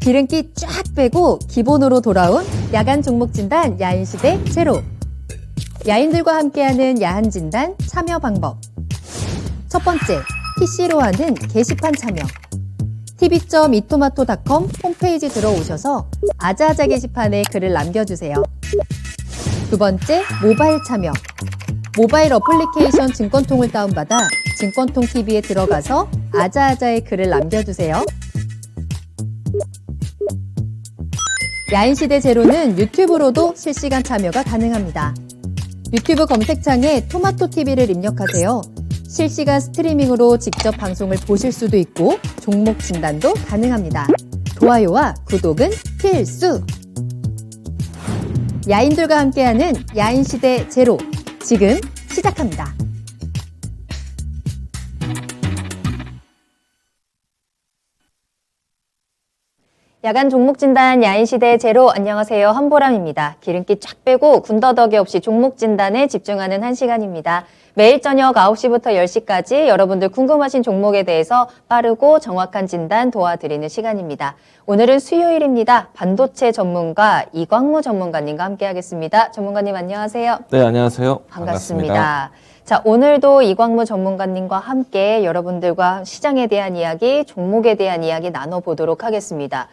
기름기 쫙 빼고 기본으로 돌아온 야간 종목 진단 야인시대 제로. 야인들과 함께하는 야한 진단 참여 방법. 첫 번째, PC로 하는 게시판 참여. tv.이토마토.com 홈페이지 들어오셔서 아자아자 게시판에 글을 남겨주세요. 두 번째, 모바일 참여. 모바일 어플리케이션 증권통을 다운받아 증권통 TV에 들어가서 아자아자의 글을 남겨주세요. 야인시대 제로는 유튜브로도 실시간 참여가 가능합니다. 유튜브 검색창에 토마토 TV를 입력하세요. 실시간 스트리밍으로 직접 방송을 보실 수도 있고 종목 진단도 가능합니다. 좋아요와 구독은 필수! 야인들과 함께하는 야인시대 제로, 지금 시작합니다. 야간 종목 진단 야인시대 제로, 안녕하세요. 한보람입니다. 기름기 쫙 빼고 군더더기 없이 종목 진단에 집중하는 한 시간입니다. 매일 저녁 9시부터 10시까지 여러분들 궁금하신 종목에 대해서 빠르고 정확한 진단 도와드리는 시간입니다. 오늘은 수요일입니다. 반도체 전문가 이광무 전문가님과 함께하겠습니다. 전문가님 안녕하세요. 네, 안녕하세요. 반갑습니다. 자, 오늘도 이광무 전문가님과 함께 여러분들과 시장에 대한 이야기, 종목에 대한 이야기 나눠보도록 하겠습니다.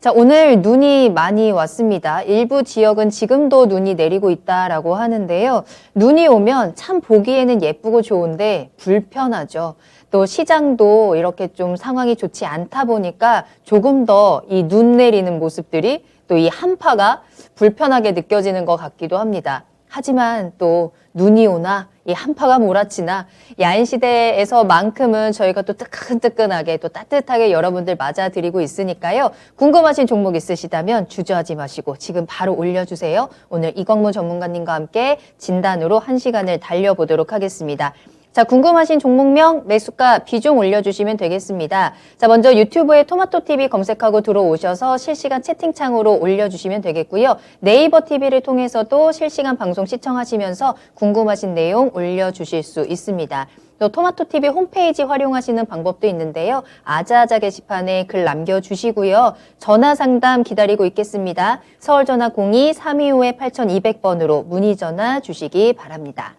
자, 오늘 눈이 많이 왔습니다. 일부 지역은 지금도 눈이 내리고 있다라고 하는데요. 눈이 오면 참 보기에는 예쁘고 좋은데 불편하죠. 또 시장도 이렇게 좀 상황이 좋지 않다 보니까 조금 더 이 눈 내리는 모습들이 또 이 한파가 불편하게 느껴지는 것 같기도 합니다. 하지만 또 눈이 오나 이 한파가 몰아치나 야인시대에서만큼은 저희가 또 뜨끈뜨끈하게 또 따뜻하게 여러분들 맞아드리고 있으니까요. 궁금하신 종목 있으시다면 주저하지 마시고 지금 바로 올려주세요. 오늘 이광무 전문가님과 함께 진단으로 1시간을 달려보도록 하겠습니다. 자, 궁금하신 종목명, 매수가, 비중 올려주시면 되겠습니다. 자, 먼저 유튜브에 토마토TV 검색하고 들어오셔서 실시간 채팅창으로 올려주시면 되겠고요. 네이버 TV를 통해서도 실시간 방송 시청하시면서 궁금하신 내용 올려주실 수 있습니다. 또 토마토TV 홈페이지 활용하시는 방법도 있는데요. 아자아자 게시판에 글 남겨주시고요. 전화 상담 기다리고 있겠습니다. 서울전화 02-325-8200번으로 문의 전화 주시기 바랍니다.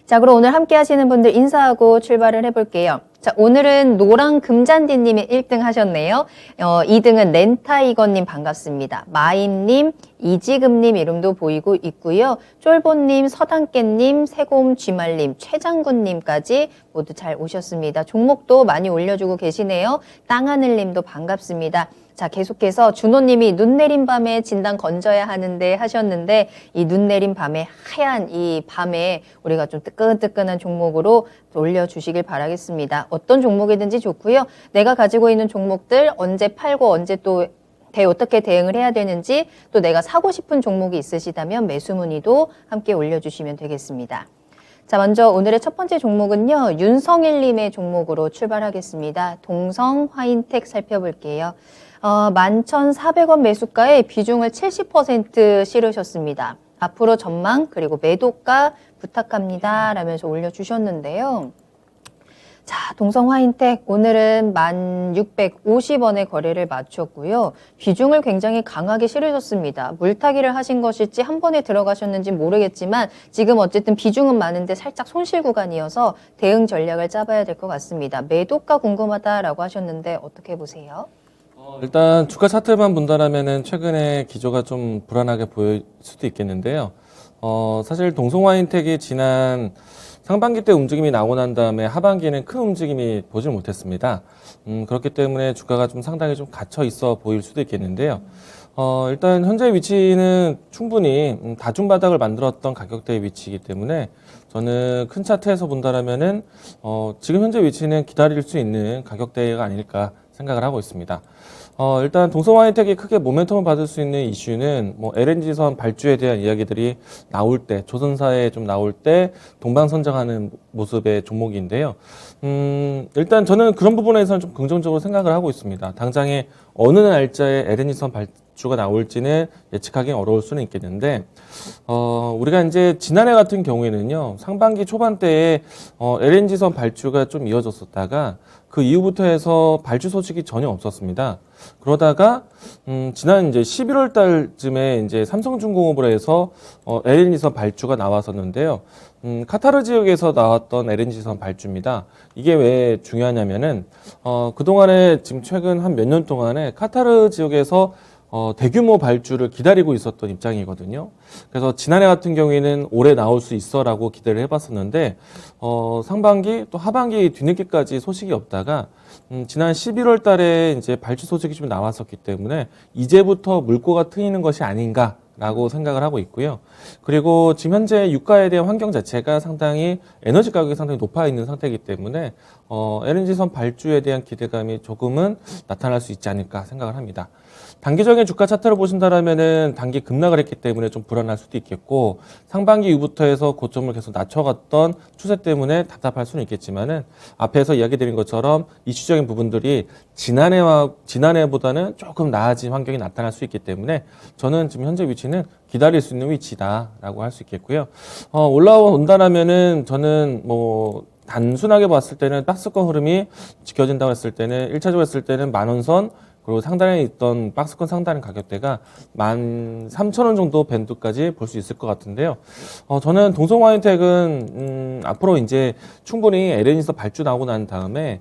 자, 그럼 오늘 함께 하시는 분들 인사하고 출발을 해볼게요. 자, 오늘은 노랑 금잔디님이 1등 하셨네요. 2등은 렌타이거님 반갑습니다. 마임님, 이지금님 이름도 보이고 있고요. 쫄보님, 서당깨님, 새곰 쥐말님, 최장군님까지 모두 잘 오셨습니다. 종목도 많이 올려주고 계시네요. 땅하늘님도 반갑습니다. 자, 계속해서 준호님이 눈 내린 밤에 진단 건져야 하는데 하셨는데 이 눈 내린 밤에 하얀 이 밤에 우리가 좀 뜨끈뜨끈한 종목으로 올려주시길 바라겠습니다. 어떤 종목이든지 좋고요. 내가 가지고 있는 종목들 언제 팔고 언제 또 어떻게 대응을 해야 되는지 또 내가 사고 싶은 종목이 있으시다면 매수 문의도 함께 올려주시면 되겠습니다. 자, 먼저 오늘의 첫 번째 종목은요. 윤성일님의 종목으로 출발하겠습니다. 동성 화인텍 살펴볼게요. 11,400원 매수가에 비중을 70% 실으셨습니다. 앞으로 전망 그리고 매도가 부탁합니다 라면서 올려주셨는데요. 자, 동성 화인텍 오늘은 1,650원에 거래를 마쳤고요. 비중을 굉장히 강하게 실으셨습니다. 물타기를 하신 것일지 한 번에 들어가셨는지 모르겠지만 지금 어쨌든 비중은 많은데 살짝 손실 구간이어서 대응 전략을 짜봐야 될 것 같습니다. 매도가 궁금하다라고 하셨는데 어떻게 보세요? 일단 주가 차트만 본다라면은 최근에 기조가 좀 불안하게 보일 수도 있겠는데요. 사실 동성화인텍이 지난 상반기 때 움직임이 나오고 난 다음에 하반기에는 큰 움직임이 보질 못했습니다. 그렇기 때문에 주가가 좀 상당히 좀 갇혀 있어 보일 수도 있겠는데요. 일단 현재 위치는 충분히 다중바닥을 만들었던 가격대의 위치이기 때문에 저는 큰 차트에서 본다라면은 지금 현재 위치는 기다릴 수 있는 가격대가 아닐까 생각을 하고 있습니다. 일단 동성화인텍이 크게 모멘텀을 받을 수 있는 이슈는 뭐 LNG선 발주에 대한 이야기들이 나올 때, 조선사에 좀 나올 때 동방선정하는 모습의 종목인데요. 일단 저는 그런 부분에서는 좀 긍정적으로 생각을 하고 있습니다. 당장에 어느 날짜에 LNG선 발주가 나올지는 예측하기는 어려울 수는 있겠는데, 우리가 이제 지난해 같은 경우에는요, 상반기 초반대에 LNG선 발주가 좀 이어졌었다가 그 이후부터 해서 발주 소식이 전혀 없었습니다. 그러다가 지난 이제 11월 달쯤에 이제 삼성중공업으로 해서 LNG선 발주가 나왔었는데요. 카타르 지역에서 나왔던 LNG선 발주입니다. 이게 왜 중요하냐면은 그동안에 지금 최근 한 몇 년 동안에 카타르 지역에서 대규모 발주를 기다리고 있었던 입장이거든요. 그래서 지난해 같은 경우에는 올해 나올 수 있어라고 기대를 해봤었는데 상반기 또 하반기 뒤늦게까지 소식이 없다가 지난 11월 달에 이제 발주 소식이 좀 나왔었기 때문에 이제부터 물꼬가 트이는 것이 아닌가라고 생각을 하고 있고요. 그리고 지금 현재 유가에 대한 환경 자체가 상당히 에너지 가격이 상당히 높아 있는 상태이기 때문에 LNG선 발주에 대한 기대감이 조금은 나타날 수 있지 않을까 생각을 합니다. 단기적인 주가 차트를 보신다면은 단기 급락을 했기 때문에 좀 불안할 수도 있겠고 상반기 이후부터 해서 고점을 계속 낮춰갔던 추세 때문에 답답할 수는 있겠지만은 앞에서 이야기 드린 것처럼 이슈적인 부분들이 지난해보다는 조금 나아진 환경이 나타날 수 있기 때문에 저는 지금 현재 위치는 기다릴 수 있는 위치다라고 할 수 있겠고요. 올라온다라면은 저는 뭐 단순하게 봤을 때는 박스권 흐름이 지켜진다고 했을 때는 1차적으로 했을 때는 10,000원선 그리고 상단에 있던 박스권 상단 가격대가 13,000원 정도 밴드까지 볼 수 있을 것 같은데요. 저는 동성화인텍은 앞으로 이제 충분히 LNG에서 발주 나오고 난 다음에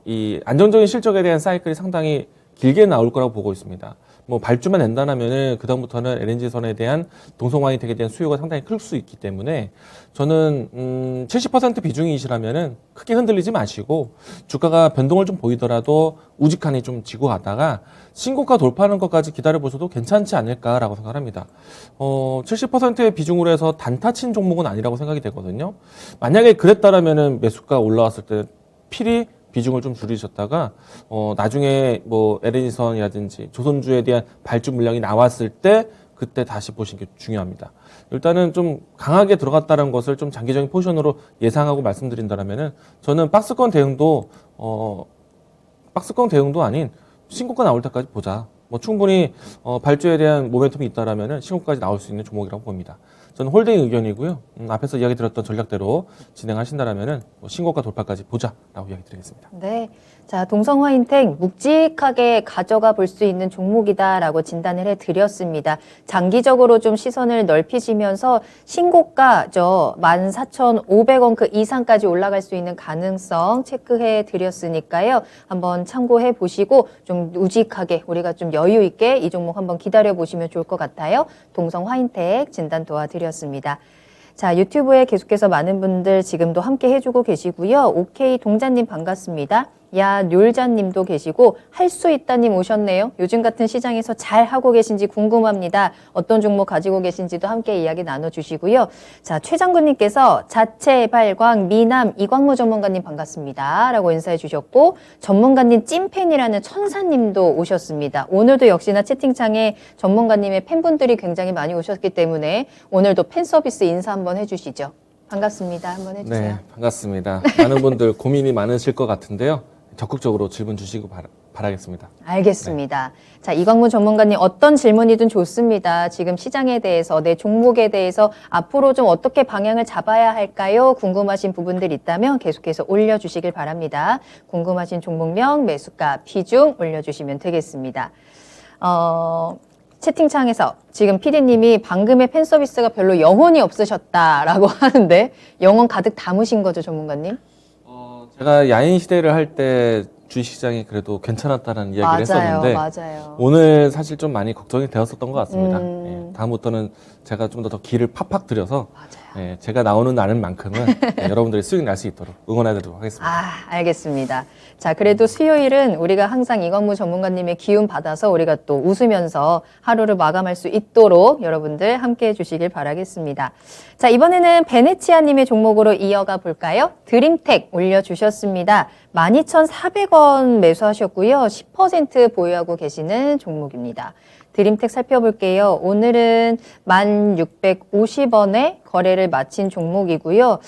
이 안정적인 실적에 대한 사이클이 상당히 길게 나올 거라고 보고 있습니다. 뭐 발주만 된다면은 그다음부터는 LNG선에 대한 동성화인텍에 대한 수요가 상당히 클 수 있기 때문에 저는 70% 비중이시라면은 크게 흔들리지 마시고 주가가 변동을 좀 보이더라도 우직하니 좀 지고 가다가 신고가 돌파하는 것까지 기다려 보셔도 괜찮지 않을까라고 생각합니다. 70%의 비중으로 해서 단타 친 종목은 아니라고 생각이 되거든요. 만약에 그랬다라면은 매수가 올라왔을 때 필히 비중을 좀 줄이셨다가 나중에 뭐 LNG선이라든지 조선주에 대한 발주 물량이 나왔을 때 그때 다시 보시는 게 중요합니다. 일단은 좀 강하게 들어갔다는 것을 좀 장기적인 포지션으로 예상하고 말씀드린다면은 저는 박스권 대응도 아닌 신고가 나올 때까지 보자. 뭐 충분히 발주에 대한 모멘텀이 있다라면은 신고까지 나올 수 있는 종목이라고 봅니다. 저는 홀딩 의견이고요. 앞에서 이야기 드렸던 전략대로 진행하신다라면은 신고가 돌파까지 보자라고 이야기 드리겠습니다. 네. 자, 동성화인텍 묵직하게 가져가 볼 수 있는 종목이다라고 진단을 해드렸습니다. 장기적으로 좀 시선을 넓히시면서 신고가 14,500원 그 이상까지 올라갈 수 있는 가능성 체크해 드렸으니까요. 한번 참고해 보시고 좀 우직하게 우리가 좀 여유 있게 이 종목 한번 기다려 보시면 좋을 것 같아요. 동성화인텍 진단 도와드렸습니다. 자, 유튜브에 계속해서 많은 분들 지금도 함께 해주고 계시고요. 오케이 동자님 반갑습니다. 야, 뇰자님도 계시고 할 수 있다님 오셨네요. 요즘 같은 시장에서 잘 하고 계신지 궁금합니다. 어떤 종목 가지고 계신지도 함께 이야기 나눠주시고요. 자, 최장군님께서 자체 발광 미남 이광무 전문가님 반갑습니다. 라고 인사해 주셨고 전문가님 찐팬이라는 천사님도 오셨습니다. 오늘도 역시나 채팅창에 전문가님의 팬분들이 굉장히 많이 오셨기 때문에 오늘도 팬 서비스 인사 한번 해주시죠. 반갑습니다. 한번 해주세요. 네, 반갑습니다. 많은 분들 고민이 많으실 것 같은데요. 적극적으로 질문 주시고 바라겠습니다. 알겠습니다. 네. 자, 이광무 전문가님 어떤 질문이든 좋습니다. 지금 시장에 대해서, 내 종목에 대해서 앞으로 좀 어떻게 방향을 잡아야 할까요? 궁금하신 부분들 있다면 계속해서 올려주시길 바랍니다. 궁금하신 종목명, 매수가, 비중 올려주시면 되겠습니다. 채팅창에서 지금 PD님이 방금의 팬 서비스가 별로 영혼이 없으셨다라고 하는데 영혼 가득 담으신 거죠, 전문가님? 제가 야인 시대를 할 때 주식시장이 그래도 괜찮았다는 이야기를 했었는데 맞아요. 오늘 사실 좀 많이 걱정이 되었었던 것 같습니다. 예, 다음부터는 제가 좀 더 기를 팍팍 들여서 예, 제가 나오는 나는 만큼은 예, 여러분들이 수익 날 수 있도록 응원해드리도록 하겠습니다. 알겠습니다. 자, 그래도 수요일은 우리가 항상 이광무 전문가님의 기운 받아서 우리가 또 웃으면서 하루를 마감할 수 있도록 여러분들 함께 해주시길 바라겠습니다. 자, 이번에는 베네치아님의 종목으로 이어가 볼까요? 드림텍 올려주셨습니다. 12,400원 매수하셨고요. 10% 보유하고 계시는 종목입니다. 드림텍 살펴볼게요. 오늘은 1,650원에 거래를 마친 종목이고요.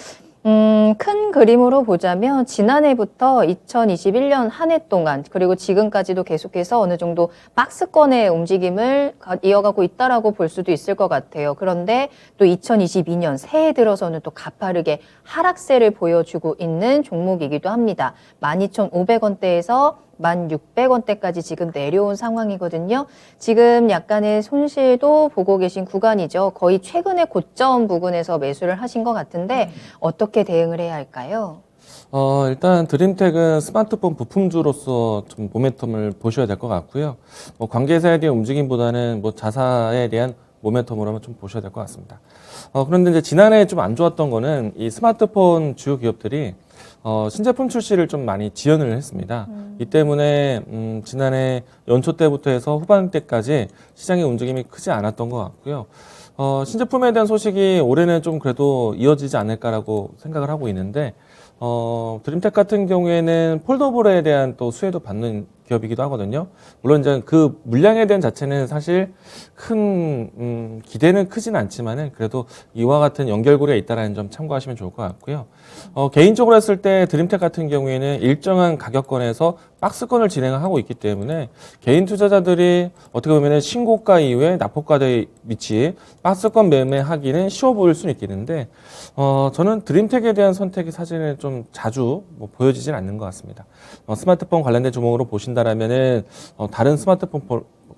큰 그림으로 보자면 지난해부터 2021년 한 해 동안 그리고 지금까지도 계속해서 어느 정도 박스권의 움직임을 이어가고 있다라고 볼 수도 있을 것 같아요. 그런데 또 2022년 새해 들어서는 또 가파르게 하락세를 보여주고 있는 종목이기도 합니다. 12,500원대에서 1,600원대까지 지금 내려온 상황이거든요. 지금 약간의 손실도 보고 계신 구간이죠. 거의 최근의 고점 부근에서 매수를 하신 것 같은데 어떻게 대응을 해야 할까요? 일단 드림텍은 스마트폰 부품주로서 좀 모멘텀을 보셔야 될 것 같고요. 뭐 관계사에 대한 움직임보다는 뭐 자사에 대한 모멘텀으로 한번 좀 보셔야 될 것 같습니다. 그런데 이제 지난해 좀 안 좋았던 거는 이 스마트폰 주요 기업들이 신제품 출시를 좀 많이 지연을 했습니다. 이 때문에 지난해 연초 때부터 해서 후반 때까지 시장의 움직임이 크지 않았던 것 같고요. 신제품에 대한 소식이 올해는 좀 그래도 이어지지 않을까라고 생각을 하고 있는데, 드림텍 같은 경우에는 폴더블에 대한 또 수혜도 받는 기업이기도 하거든요. 물론 이제 그 물량에 대한 자체는 사실 큰 기대는 크진 않지만은 그래도 이와 같은 연결고리가 있다라는 점 참고하시면 좋을 것 같고요. 개인적으로 했을 때 드림텍 같은 경우에는 일정한 가격권에서 박스권을 진행하고 있기 때문에 개인 투자자들이 어떻게 보면 신고가 이후에 납폭가대 위치 박스권 매매하기는 쉬워 보일 수는 있겠는데 저는 드림텍에 대한 선택이 사실은 좀 자주 뭐 보여지진 않는 것 같습니다. 스마트폰 관련된 종목으로 보신다라면은 다른 스마트폰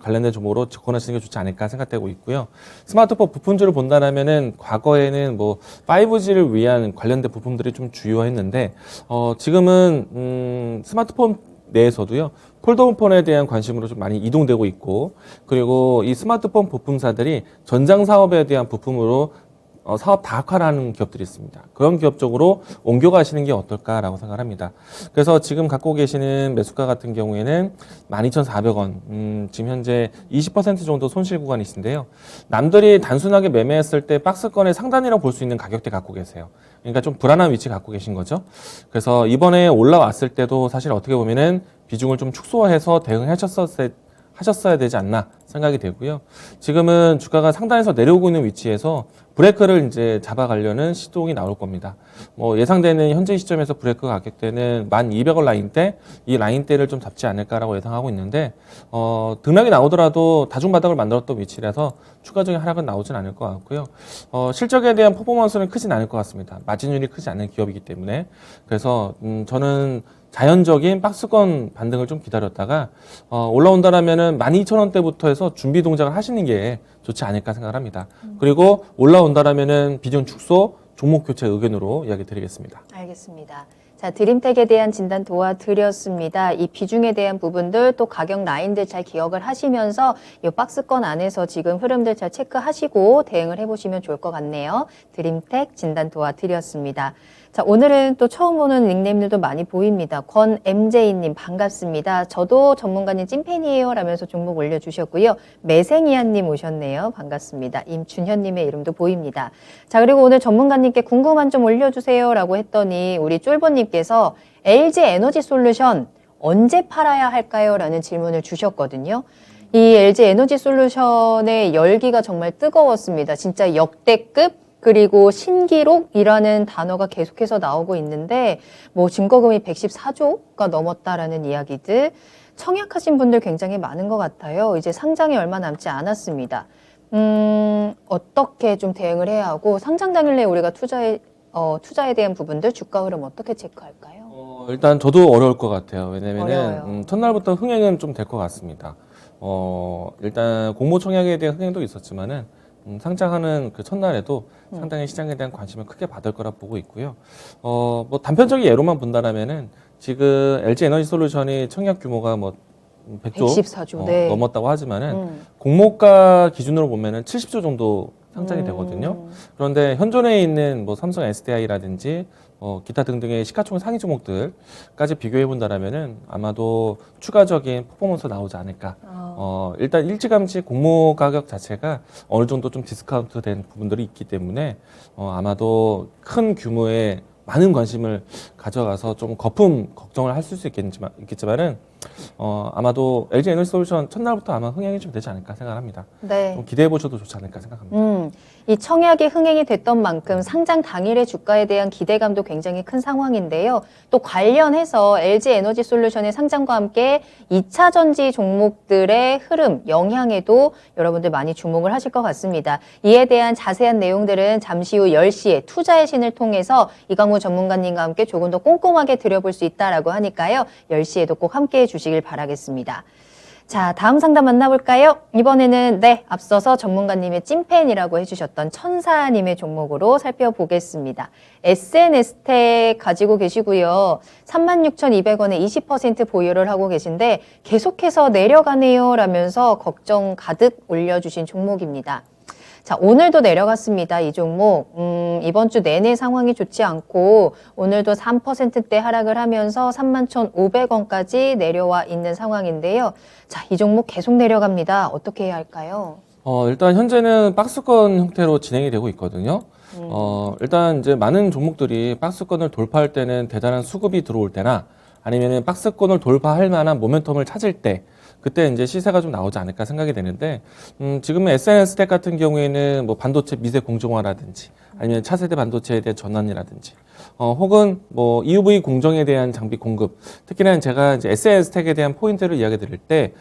관련된 종목으로 접근하시는 게 좋지 않을까 생각되고 있고요. 스마트폰 부품주를 본다라면은 과거에는 뭐 5G를 위한 관련된 부품들이 좀 주요했는데 지금은 스마트폰 내에서도요. 폴더폰에 대한 관심으로 좀 많이 이동되고 있고, 그리고 이 스마트폰 부품사들이 전장 사업에 대한 부품으로 사업 다각화라는 기업들이 있습니다. 그런 기업 쪽으로 옮겨가시는 게 어떨까라고 생각합니다. 그래서 지금 갖고 계시는 매수가 같은 경우에는 12,400원, 지금 현재 20% 정도 손실 구간이 있는데요. 남들이 단순하게 매매했을 때 박스권의 상단이라고 볼 수 있는 가격대 갖고 계세요. 그러니까 좀 불안한 위치 갖고 계신 거죠. 그래서 이번에 올라왔을 때도 사실 어떻게 보면은 비중을 좀 축소해서 하셨어야 되지 않나 생각이 되고요. 지금은 주가가 상단에서 내려오고 있는 위치에서 브레이크를 이제 잡아가려는 시동이 나올 겁니다. 뭐 예상되는 현재 시점에서 브레이크 가격대는 1,200원 라인대, 이 라인대를 좀 잡지 않을까라고 예상하고 있는데, 등락이 나오더라도 다중바닥을 만들었던 위치라서 추가적인 하락은 나오진 않을 것 같고요. 실적에 대한 퍼포먼스는 크진 않을 것 같습니다. 마진율이 크지 않은 기업이기 때문에. 그래서 저는 자연적인 박스권 반등을 좀 기다렸다가 올라온다라면은 12,000원대부터 해서 준비 동작을 하시는 게 좋지 않을까 생각을 합니다. 그리고 올라온다라면은 비중 축소, 종목 교체 의견으로 이야기 드리겠습니다. 알겠습니다. 자, 드림텍에 대한 진단 도와드렸습니다. 이 비중에 대한 부분들 또 가격 라인들 잘 기억을 하시면서 이 박스권 안에서 지금 흐름들 잘 체크하시고 대응을 해보시면 좋을 것 같네요. 드림텍 진단 도와드렸습니다. 자, 오늘은 또 처음 보는 닉네임들도 많이 보입니다. 권MJ님 반갑습니다. 저도 전문가님 찐팬이에요 라면서 종목 올려주셨고요. 매생이야님 오셨네요. 반갑습니다. 임준현님의 이름도 보입니다. 자, 그리고 오늘 전문가님께 궁금한 점 올려주세요 라고 했더니 우리 쫄보님께서 LG 에너지 솔루션 언제 팔아야 할까요? 라는 질문을 주셨거든요. 이 LG 에너지 솔루션의 열기가 정말 뜨거웠습니다. 진짜 역대급 그리고 신기록이라는 단어가 계속해서 나오고 있는데 뭐 증거금이 114조가 넘었다라는 이야기들 청약하신 분들 굉장히 많은 것 같아요. 이제 상장이 얼마 남지 않았습니다. 어떻게 좀 대응을 해야 하고 상장 당일에 우리가 투자에 대한 부분들 주가 흐름 어떻게 체크할까요? 일단 저도 어려울 것 같아요. 왜냐면은 어려워요. 첫날부터 흥행은 좀 될 것 같습니다. 일단 공모청약에 대한 흥행도 있었지만은 상장하는 그 첫날에도 상당히 시장에 대한 관심을 크게 받을 거라 보고 있고요. 뭐 단편적인 예로만 본다라면은 지금 LG 에너지 솔루션이 청약 규모가 뭐 100조 114조, 네. 넘었다고 하지만은 공모가 기준으로 보면은 70조 정도 상장이 되거든요. 그런데 현존에 있는 뭐 삼성 SDI라든지 기타 등등의 시가총 상위 종목들까지 비교해 본다라면은 아마도 추가적인 퍼포먼스 나오지 않을까. 일단 일찌감치 공모 가격 자체가 어느 정도 좀 디스카운트 된 부분들이 있기 때문에 아마도 큰 규모의 많은 관심을 가져가서 좀 거품 걱정을 할 수 있겠지만은 아마도 LG 에너지 솔루션 첫날부터 아마 흥행이 좀 되지 않을까 생각합니다. 네. 좀 기대해 보셔도 좋지 않을까 생각합니다. 이 청약이 흥행이 됐던 만큼 상장 당일의 주가에 대한 기대감도 굉장히 큰 상황인데요. 또 관련해서 LG 에너지 솔루션의 상장과 함께 2차 전지 종목들의 흐름, 영향에도 여러분들 많이 주목을 하실 것 같습니다. 이에 대한 자세한 내용들은 잠시 후 10시에 투자의 신을 통해서 이강우 전문가님과 함께 조금 더 꼼꼼하게 들여볼 수 있다라고 하니까요. 10시에도 꼭 함께해 주세요. 주시길 바라겠습니다. 자, 다음 상담 만나볼까요? 이번에는 앞서서 전문가님의 찐팬이라고 해주셨던 천사님의 종목으로 살펴보겠습니다. SNS텍 가지고 계시고요. 36,200원에 20% 보유를 하고 계신데 계속해서 내려가네요 라면서 걱정 가득 올려주신 종목입니다. 자, 오늘도 내려갔습니다. 이 종목. 이번 주 내내 상황이 좋지 않고 오늘도 3%대 하락을 하면서 31,500원까지 내려와 있는 상황인데요. 자, 이 종목 계속 내려갑니다. 어떻게 해야 할까요? 일단 현재는 박스권 형태로 진행이 되고 있거든요. 일단 이제 많은 종목들이 박스권을 돌파할 때는 대단한 수급이 들어올 때나 아니면은 박스권을 돌파할 만한 모멘텀을 찾을 때 그때 이제 시세가 좀 나오지 않을까 생각이 되는데, 지금 SNS텍 같은 경우에는 뭐 반도체 미세 공정화라든지 아니면 차세대 반도체에 대한 전환이라든지, 혹은 뭐 EUV 공정에 대한 장비 공급, 특히나 제가 이제 SNS텍에 대한 포인트를 이야기 드릴 때,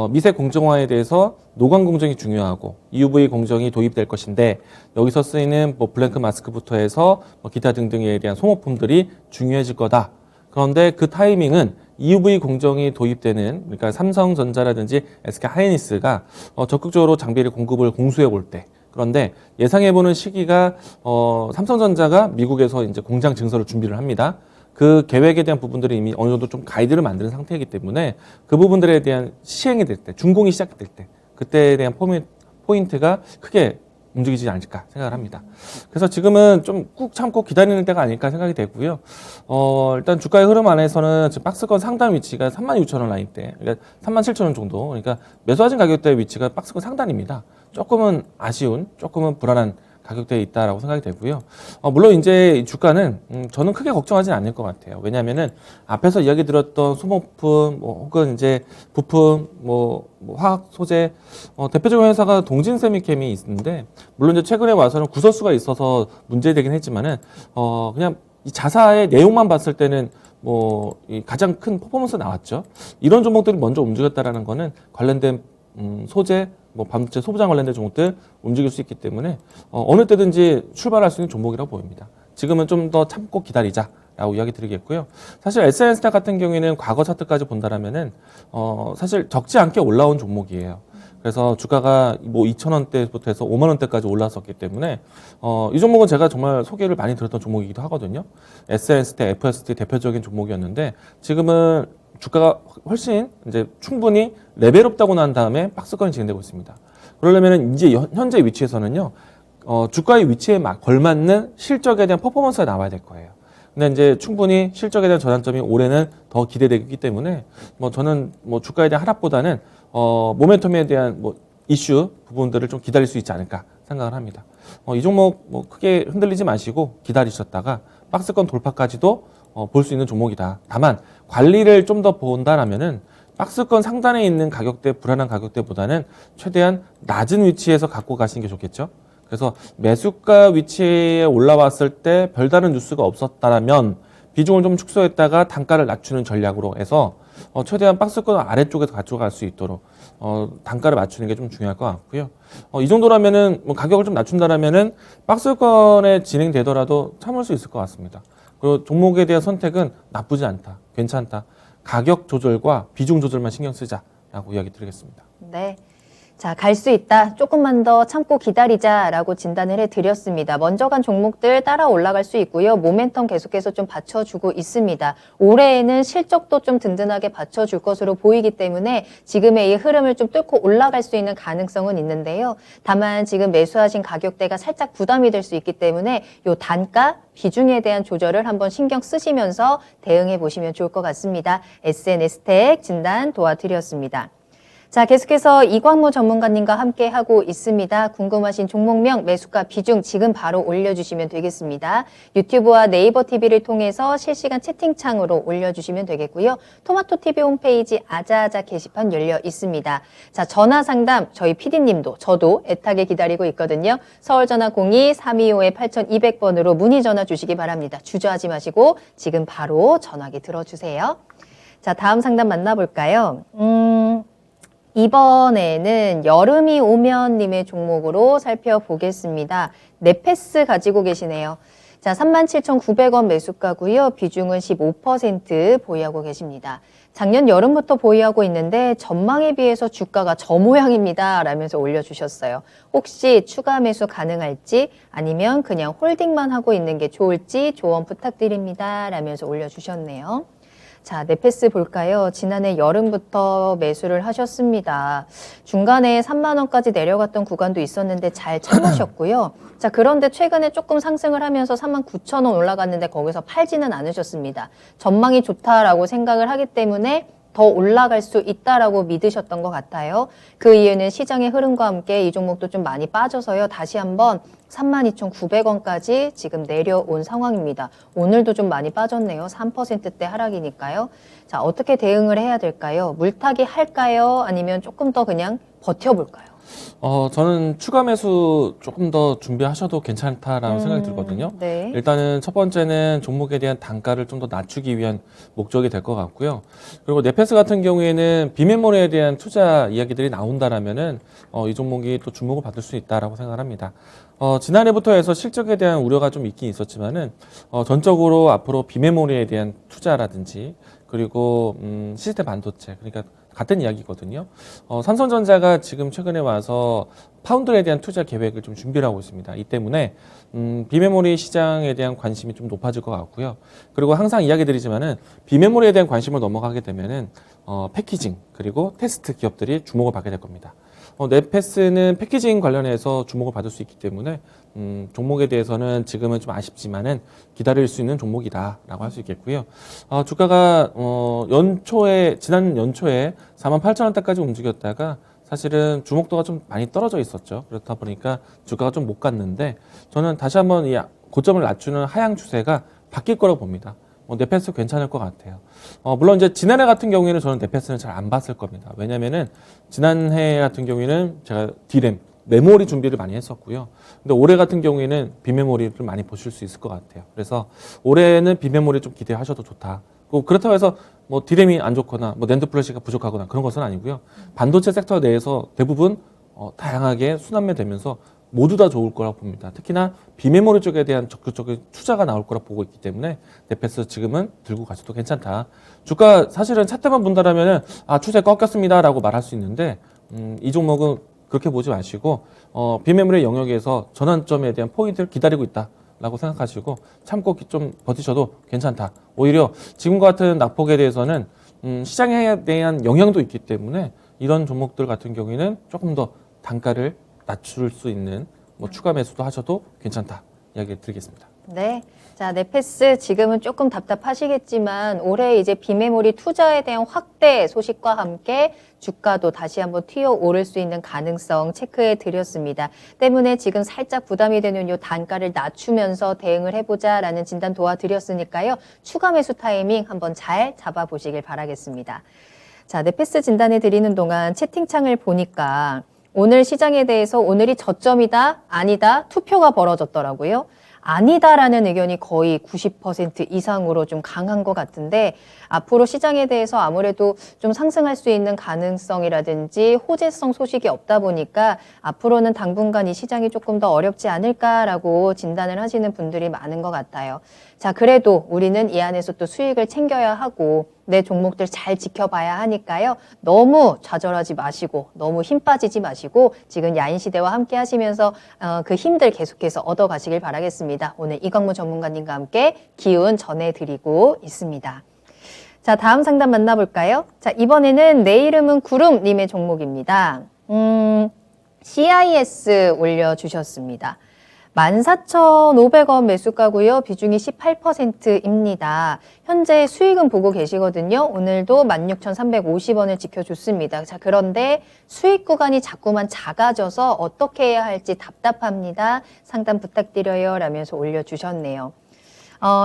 미세 공정화에 대해서 노광 공정이 중요하고 EUV 공정이 도입될 것인데 여기서 쓰이는 뭐 블랭크 마스크부터 해서 뭐 기타 등등에 대한 소모품들이 중요해질 거다. 그런데 그 타이밍은 EUV 공정이 도입되는, 그러니까 삼성전자라든지 SK 하이닉스가 적극적으로 장비를 공급을 공수해 볼 때, 그런데 예상해보는 시기가 삼성전자가 미국에서 이제 공장 증설을 준비를 합니다. 그 계획에 대한 부분들이 이미 어느 정도 좀 가이드를 만드는 상태이기 때문에 그 부분들에 대한 시행이 될 때, 준공이 시작될 때, 그때에 대한 포인트가 크게 움직이지 않을까 생각을 합니다. 그래서 지금은 좀 꾹 참고 기다리는 때가 아닐까 생각이 되고요. 일단 주가의 흐름 안에서는 지금 박스권 상단 위치가 36,000원 라인대, 그러니까 37,000원 정도, 그러니까 매수하신 가격대의 위치가 박스권 상단입니다. 조금은 아쉬운, 조금은 불안한 가격대에 있다라고 생각이 되고요. 물론 이제 주가는 저는 크게 걱정하진 않을 것 같아요. 왜냐하면은 앞에서 이야기 드렸던 소모품, 혹은 이제 부품, 화학 소재, 대표적인 회사가 동진세미캠이 있는데, 물론 이제 최근에 와서는 구설수가 있어서 문제되긴 했지만은 그냥 이 자사의 내용만 봤을 때는 이 가장 큰 퍼포먼스 나왔죠. 이런 종목들이 먼저 움직였다라는 거는 관련된 소재, 반도체 소부장 관련된 종목들 움직일 수 있기 때문에 어느 때든지 출발할 수 있는 종목이라고 보입니다. 지금은 좀 더 참고 기다리자라고 이야기 드리겠고요. 사실 SNS텍 같은 경우에는 과거 차트까지 본다라면은 사실 적지 않게 올라온 종목이에요. 그래서 주가가 2,000원대부터 해서 5만 원대까지 올랐었기 때문에 이 종목은 제가 정말 소개를 많이 드렸던 종목이기도 하거든요. SNS텍, FST 대표적인 종목이었는데 지금은 주가가 훨씬 이제 충분히 레벨업되고 난 다음에 박스권이 진행되고 있습니다. 그러려면 이제 현재 위치에서는요, 주가의 위치에 걸맞는 실적에 대한 퍼포먼스가 나와야 될 거예요. 근데 이제 충분히 실적에 대한 전환점이 올해는 더 기대되기 때문에 저는 주가에 대한 하락보다는 모멘텀에 대한 이슈 부분들을 좀 기다릴 수 있지 않을까 생각을 합니다. 이 종목 크게 흔들리지 마시고 기다리셨다가 박스권 돌파까지도 볼 수 있는 종목이다. 다만 관리를 좀 더 본다라면은 박스권 상단에 있는 가격대, 불안한 가격대보다는 최대한 낮은 위치에서 갖고 가시는 게 좋겠죠. 그래서 매수가 위치에 올라왔을 때 별다른 뉴스가 없었다면 비중을 좀 축소했다가 단가를 낮추는 전략으로 해서 최대한 박스권 아래쪽에서 가져갈 수 있도록 단가를 맞추는 게 좀 중요할 것 같고요. 이 정도라면은 가격을 좀 낮춘다라면은 박스권에 진행되더라도 참을 수 있을 것 같습니다. 그리고 종목에 대한 선택은 나쁘지 않다, 괜찮다. 가격 조절과 비중 조절만 신경 쓰자라고 이야기 드리겠습니다. 네. 자, 갈 수 있다. 조금만 더 참고 기다리자라고 진단을 해드렸습니다. 먼저 간 종목들 따라 올라갈 수 있고요. 모멘텀 계속해서 좀 받쳐주고 있습니다. 올해에는 실적도 좀 든든하게 받쳐줄 것으로 보이기 때문에 지금의 이 흐름을 좀 뚫고 올라갈 수 있는 가능성은 있는데요. 다만 지금 매수하신 가격대가 살짝 부담이 될 수 있기 때문에 요 단가, 비중에 대한 조절을 한번 신경 쓰시면서 대응해 보시면 좋을 것 같습니다. SNS텍 진단 도와드렸습니다. 자, 계속해서 이광무 전문가님과 함께 하고 있습니다. 궁금하신 종목명, 매수가, 비중 지금 바로 올려주시면 되겠습니다. 유튜브와 네이버 TV를 통해서 실시간 채팅창으로 올려주시면 되겠고요. 토마토 TV 홈페이지 아자아자 게시판 열려 있습니다. 자, 전화 상담 저희 PD님도 저도 애타게 기다리고 있거든요. 서울 전화 02-325-8200번으로 문의 전화 주시기 바랍니다. 주저하지 마시고 지금 바로 전화기 들어주세요. 자, 다음 상담 만나볼까요? 이번에는 여름이 오면 님의 종목으로 살펴보겠습니다. 네페스 가지고 계시네요. 자, 37,900원 매수가고요. 비중은 15% 보유하고 계십니다. 작년 여름부터 보유하고 있는데 전망에 비해서 주가가 저 모양입니다 라면서 올려주셨어요. 혹시 추가 매수 가능할지 아니면 그냥 홀딩만 하고 있는 게 좋을지 조언 부탁드립니다 라면서 올려주셨네요. 자, 네페스 볼까요? 지난해 여름부터 매수를 하셨습니다. 중간에 3만 원까지 내려갔던 구간도 있었는데 잘 참으셨고요. 자, 그런데 최근에 조금 상승을 하면서 39,000원 올라갔는데 거기서 팔지는 않으셨습니다. 전망이 좋다라고 생각을 하기 때문에 더 올라갈 수 있다라고 믿으셨던 것 같아요. 그 이유는 시장의 흐름과 함께 이 종목도 좀 많이 빠져서요. 다시 한번 32,900원까지 지금 내려온 상황입니다. 오늘도 좀 많이 빠졌네요. 3%대 하락이니까요. 자, 어떻게 대응을 해야 될까요? 물타기 할까요? 아니면 조금 더 그냥 버텨볼까요? 저는 추가 매수 조금 더 준비하셔도 괜찮다라는 생각이 들거든요. 네. 일단은 첫 번째는 종목에 대한 단가를 좀 더 낮추기 위한 목적이 될 것 같고요. 그리고 네페스 같은 경우에는 비메모리에 대한 투자 이야기들이 나온다라면은 이 종목이 또 주목을 받을 수 있다라고 생각을 합니다. 지난해부터 해서 실적에 대한 우려가 좀 있긴 있었지만은 전적으로 앞으로 비메모리에 대한 투자라든지 그리고 시스템 반도체 그러니까 같은 이야기거든요. 삼성전자가 지금 최근에 와서 파운드에 대한 투자 계획을 좀 준비를 하고 있습니다. 이 때문에 비메모리 시장에 대한 관심이 좀 높아질 것 같고요. 그리고 항상 이야기 드리지만은 비메모리에 대한 관심을 넘어가게 되면은 패키징 그리고 테스트 기업들이 주목을 받게 될 겁니다. 네페스는 패키징 관련해서 주목을 받을 수 있기 때문에 종목에 대해서는 지금은 좀 아쉽지만은 기다릴 수 있는 종목이다라고 할 수 있겠고요. 주가가 지난 연초에 48,000원대까지 움직였다가 사실은 주목도가 좀 많이 떨어져 있었죠. 그렇다 보니까 주가가 좀 못 갔는데 저는 다시 한번 이 고점을 낮추는 하향 추세가 바뀔 거라고 봅니다. 네페스 괜찮을 것 같아요. 물론 이제 지난해 같은 경우에는 저는 네페스는 잘 안 봤을 겁니다. 왜냐면은 지난해 같은 경우에는 제가 D램, 메모리 준비를 많이 했었고요. 근데 올해 같은 경우에는 비메모리를 많이 보실 수 있을 것 같아요. 그래서 올해는 비메모리 좀 기대하셔도 좋다. 그렇다고 해서 뭐 D램이 안 좋거나 뭐 낸드 플래시가 부족하거나 그런 것은 아니고요. 반도체 섹터 내에서 대부분 다양하게 순환매되면서 모두 다 좋을 거라고 봅니다. 특히나 비메모리 쪽에 대한 적극적인 투자가 나올 거라 보고 있기 때문에 네페스 지금은 들고 가셔도 괜찮다. 주가 사실은 차트만 본다라면은 추세 꺾였습니다라고 말할 수 있는데 이 종목은 그렇게 보지 마시고 비메모리 영역에서 전환점에 대한 포인트를 기다리고 있다라고 생각하시고 참고 좀 버티셔도 괜찮다. 오히려 지금과 같은 낙폭에 대해서는 시장에 대한 영향도 있기 때문에 이런 종목들 같은 경우에는 조금 더 단가를 낮출 수 있는 뭐 추가 매수도 하셔도 괜찮다 이야기 드리겠습니다. 네. 자, 네페스 지금은 조금 답답하시겠지만 올해 이제 비메모리 투자에 대한 확대 소식과 함께 주가도 다시 한번 튀어 오를 수 있는 가능성 체크해 드렸습니다. 때문에 지금 살짝 부담이 되는 요 단가를 낮추면서 대응을 해보자라는 진단 도와드렸으니까요. 추가 매수 타이밍 한번 잘 잡아보시길 바라겠습니다. 자, 네페스 진단해 드리는 동안 채팅창을 보니까 오늘 시장에 대해서 오늘이 저점이다, 아니다, 투표가 벌어졌더라고요. 아니다라는 의견이 거의 90% 이상으로 좀 강한 것 같은데 앞으로 시장에 대해서 아무래도 좀 상승할 수 있는 가능성이라든지 호재성 소식이 없다 보니까 앞으로는 당분간 이 시장이 조금 더 어렵지 않을까라고 진단을 하시는 분들이 많은 것 같아요. 자, 그래도 우리는 이 안에서 또 수익을 챙겨야 하고 내 종목들 잘 지켜봐야 하니까요. 너무 좌절하지 마시고 너무 힘 빠지지 마시고 지금 야인시대와 함께 하시면서 그 힘들 계속해서 얻어가시길 바라겠습니다. 오늘 이광무 전문가님과 함께 기운 전해드리고 있습니다. 자, 다음 상담 만나볼까요? 자, 이번에는 내 이름은 구름님의 종목입니다. CIS 올려주셨습니다. 14,500원 매수가고요. 비중이 18%입니다. 현재 수익은 보고 계시거든요. 오늘도 16,350원을 지켜줬습니다. 자, 그런데 수익 구간이 자꾸만 작아져서 어떻게 해야 할지 답답합니다. 상담 부탁드려요. 라면서 올려주셨네요.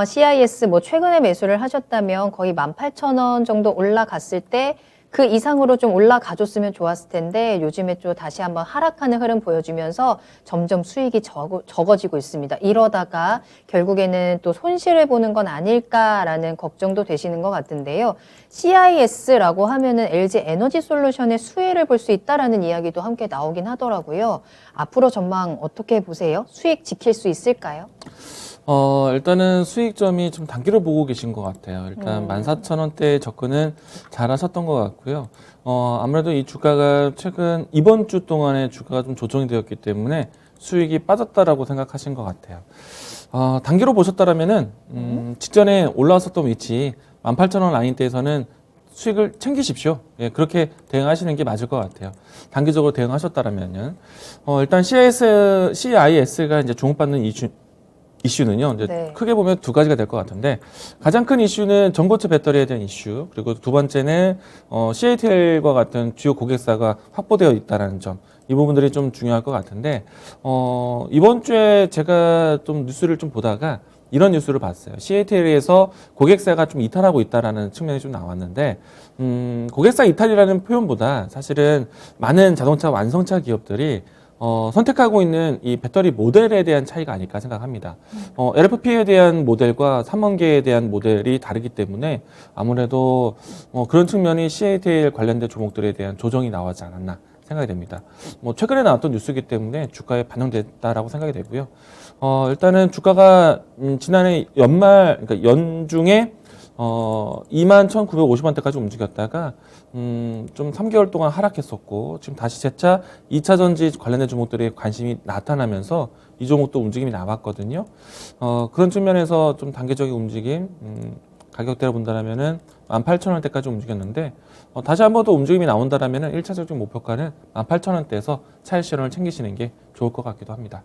CIS 뭐 최근에 매수를 하셨다면 거의 18,000원 정도 올라갔을 때 그 이상으로 좀 올라가줬으면 좋았을 텐데 요즘에 또 다시 한번 하락하는 흐름 보여주면서 점점 수익이 적어지고 있습니다. 이러다가 결국에는 또 손실을 보는 건 아닐까라는 걱정도 되시는 것 같은데요. CIS라고 하면은 LG 에너지 솔루션의 수혜를 볼 수 있다라는 이야기도 함께 나오긴 하더라고요. 앞으로 전망 어떻게 보세요? 수익 지킬 수 있을까요? 일단은 수익점이 좀 단기로 보고 계신 것 같아요. 일단 14,000원대 접근은 잘 하셨던 것 같고요. 아무래도 이 주가가 최근 이번 주 동안에 주가가 좀 조정이 되었기 때문에 수익이 빠졌다라고 생각하신 것 같아요. 단기로 보셨다라면은, 직전에 올라왔었던 위치 18,000원 라인대에서는 수익을 챙기십시오. 예, 그렇게 대응하시는 게 맞을 것 같아요. 단기적으로 대응하셨다라면은, 일단 CIS가 이제 주목받는 이슈는요, 이제 네. 크게 보면 두 가지가 될 것 같은데, 가장 큰 이슈는 전고체 배터리에 대한 이슈, 그리고 두 번째는, CATL과 같은 주요 고객사가 확보되어 있다는 점, 이 부분들이 좀 중요할 것 같은데, 이번 주에 제가 좀 뉴스를 좀 보다가 이런 뉴스를 봤어요. CATL에서 고객사가 좀 이탈하고 있다라는 측면이 좀 나왔는데, 고객사 이탈이라는 표현보다 사실은 많은 자동차 완성차 기업들이 선택하고 있는 이 배터리 모델에 대한 차이가 아닐까 생각합니다. LFP에 대한 모델과 3원계에 대한 모델이 다르기 때문에 아무래도 그런 측면이 CATL 관련된 종목들에 대한 조정이 나오지 않았나 생각이 됩니다. 최근에 나왔던 뉴스이기 때문에 주가에 반영됐다라고 생각이 되고요. 일단은 주가가 지난해 그러니까 연중에 21,950원대까지 움직였다가 좀 3개월 동안 하락했었고 지금 다시 재차 2차 전지 관련된 종목들의 관심이 나타나면서 이 종목도 움직임이 나왔거든요. 그런 측면에서 좀 단계적인 움직임, 가격대로 본다면은 18,000원대까지 움직였는데 다시 한 번 더 움직임이 나온다라면은 1차적인 목표가는 18,000원대에서 차익 실현을 챙기시는 게 좋을 것 같기도 합니다.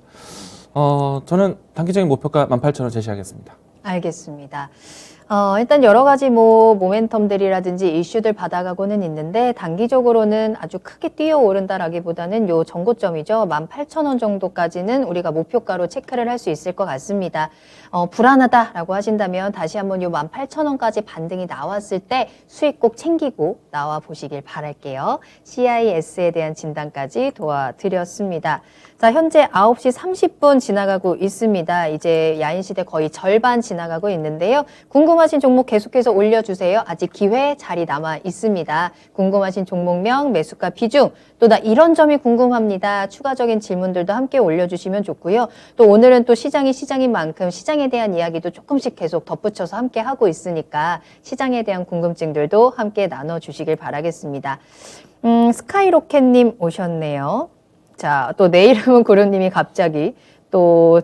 저는 단기적인 목표가 18,000원 제시하겠습니다. 알겠습니다. 일단 여러 가지 모멘텀들이라든지 이슈들 받아가고는 있는데 단기적으로는 아주 크게 뛰어오른다라기보다는 요 정고점이죠. 18,000원 정도까지는 우리가 목표가로 체크를 할 수 있을 것 같습니다. 불안하다라고 하신다면 다시 한번 요 18,000원까지 반등이 나왔을 때 수익 꼭 챙기고 나와 보시길 바랄게요. CIS에 대한 진단까지 도와드렸습니다. 자, 현재 9시 30분 지나가고 있습니다. 이제 야인시대 거의 절반 지나가고 있는데요. 궁금하신 종목 계속해서 올려주세요. 아직 기회 자리 남아 있습니다. 궁금하신 종목명, 매수가 비중, 또 나 이런 점이 궁금합니다. 추가적인 질문들도 함께 올려주시면 좋고요. 또 오늘은 또 시장이 시장인 만큼 시장에 대한 이야기도 조금씩 계속 덧붙여서 함께 하고 있으니까 시장에 대한 궁금증들도 함께 나눠주시길 바라겠습니다. 스카이로켓님 오셨네요. 자, 또 내 이름은 구름님이 갑자기 또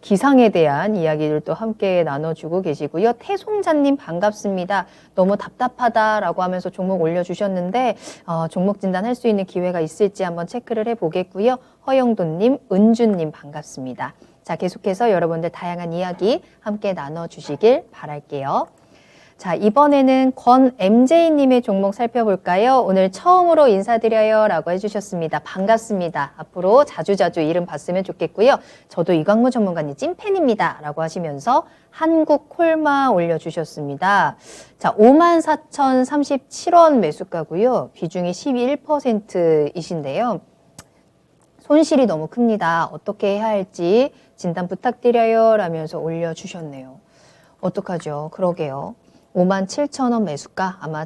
기상에 대한 이야기를 또 함께 나눠주고 계시고요. 태송자님 반갑습니다. 너무 답답하다라고 하면서 종목 올려주셨는데 종목 진단할 수 있는 기회가 있을지 한번 체크를 해보겠고요. 허영도님, 은주님 반갑습니다. 자, 계속해서 여러분들 다양한 이야기 함께 나눠주시길 바랄게요. 자, 이번에는 권MJ님의 종목 살펴볼까요? 오늘 처음으로 인사드려요 라고 해주셨습니다. 반갑습니다. 앞으로 자주자주 이름 봤으면 좋겠고요. 저도 이광무 전문가님 찐팬입니다 라고 하시면서 한국콜마 올려주셨습니다. 자, 54,037원 매수가고요. 비중이 11%이신데요. 손실이 너무 큽니다. 어떻게 해야 할지 진단 부탁드려요 라면서 올려주셨네요. 어떡하죠? 그러게요. 57,000원 매수가 아마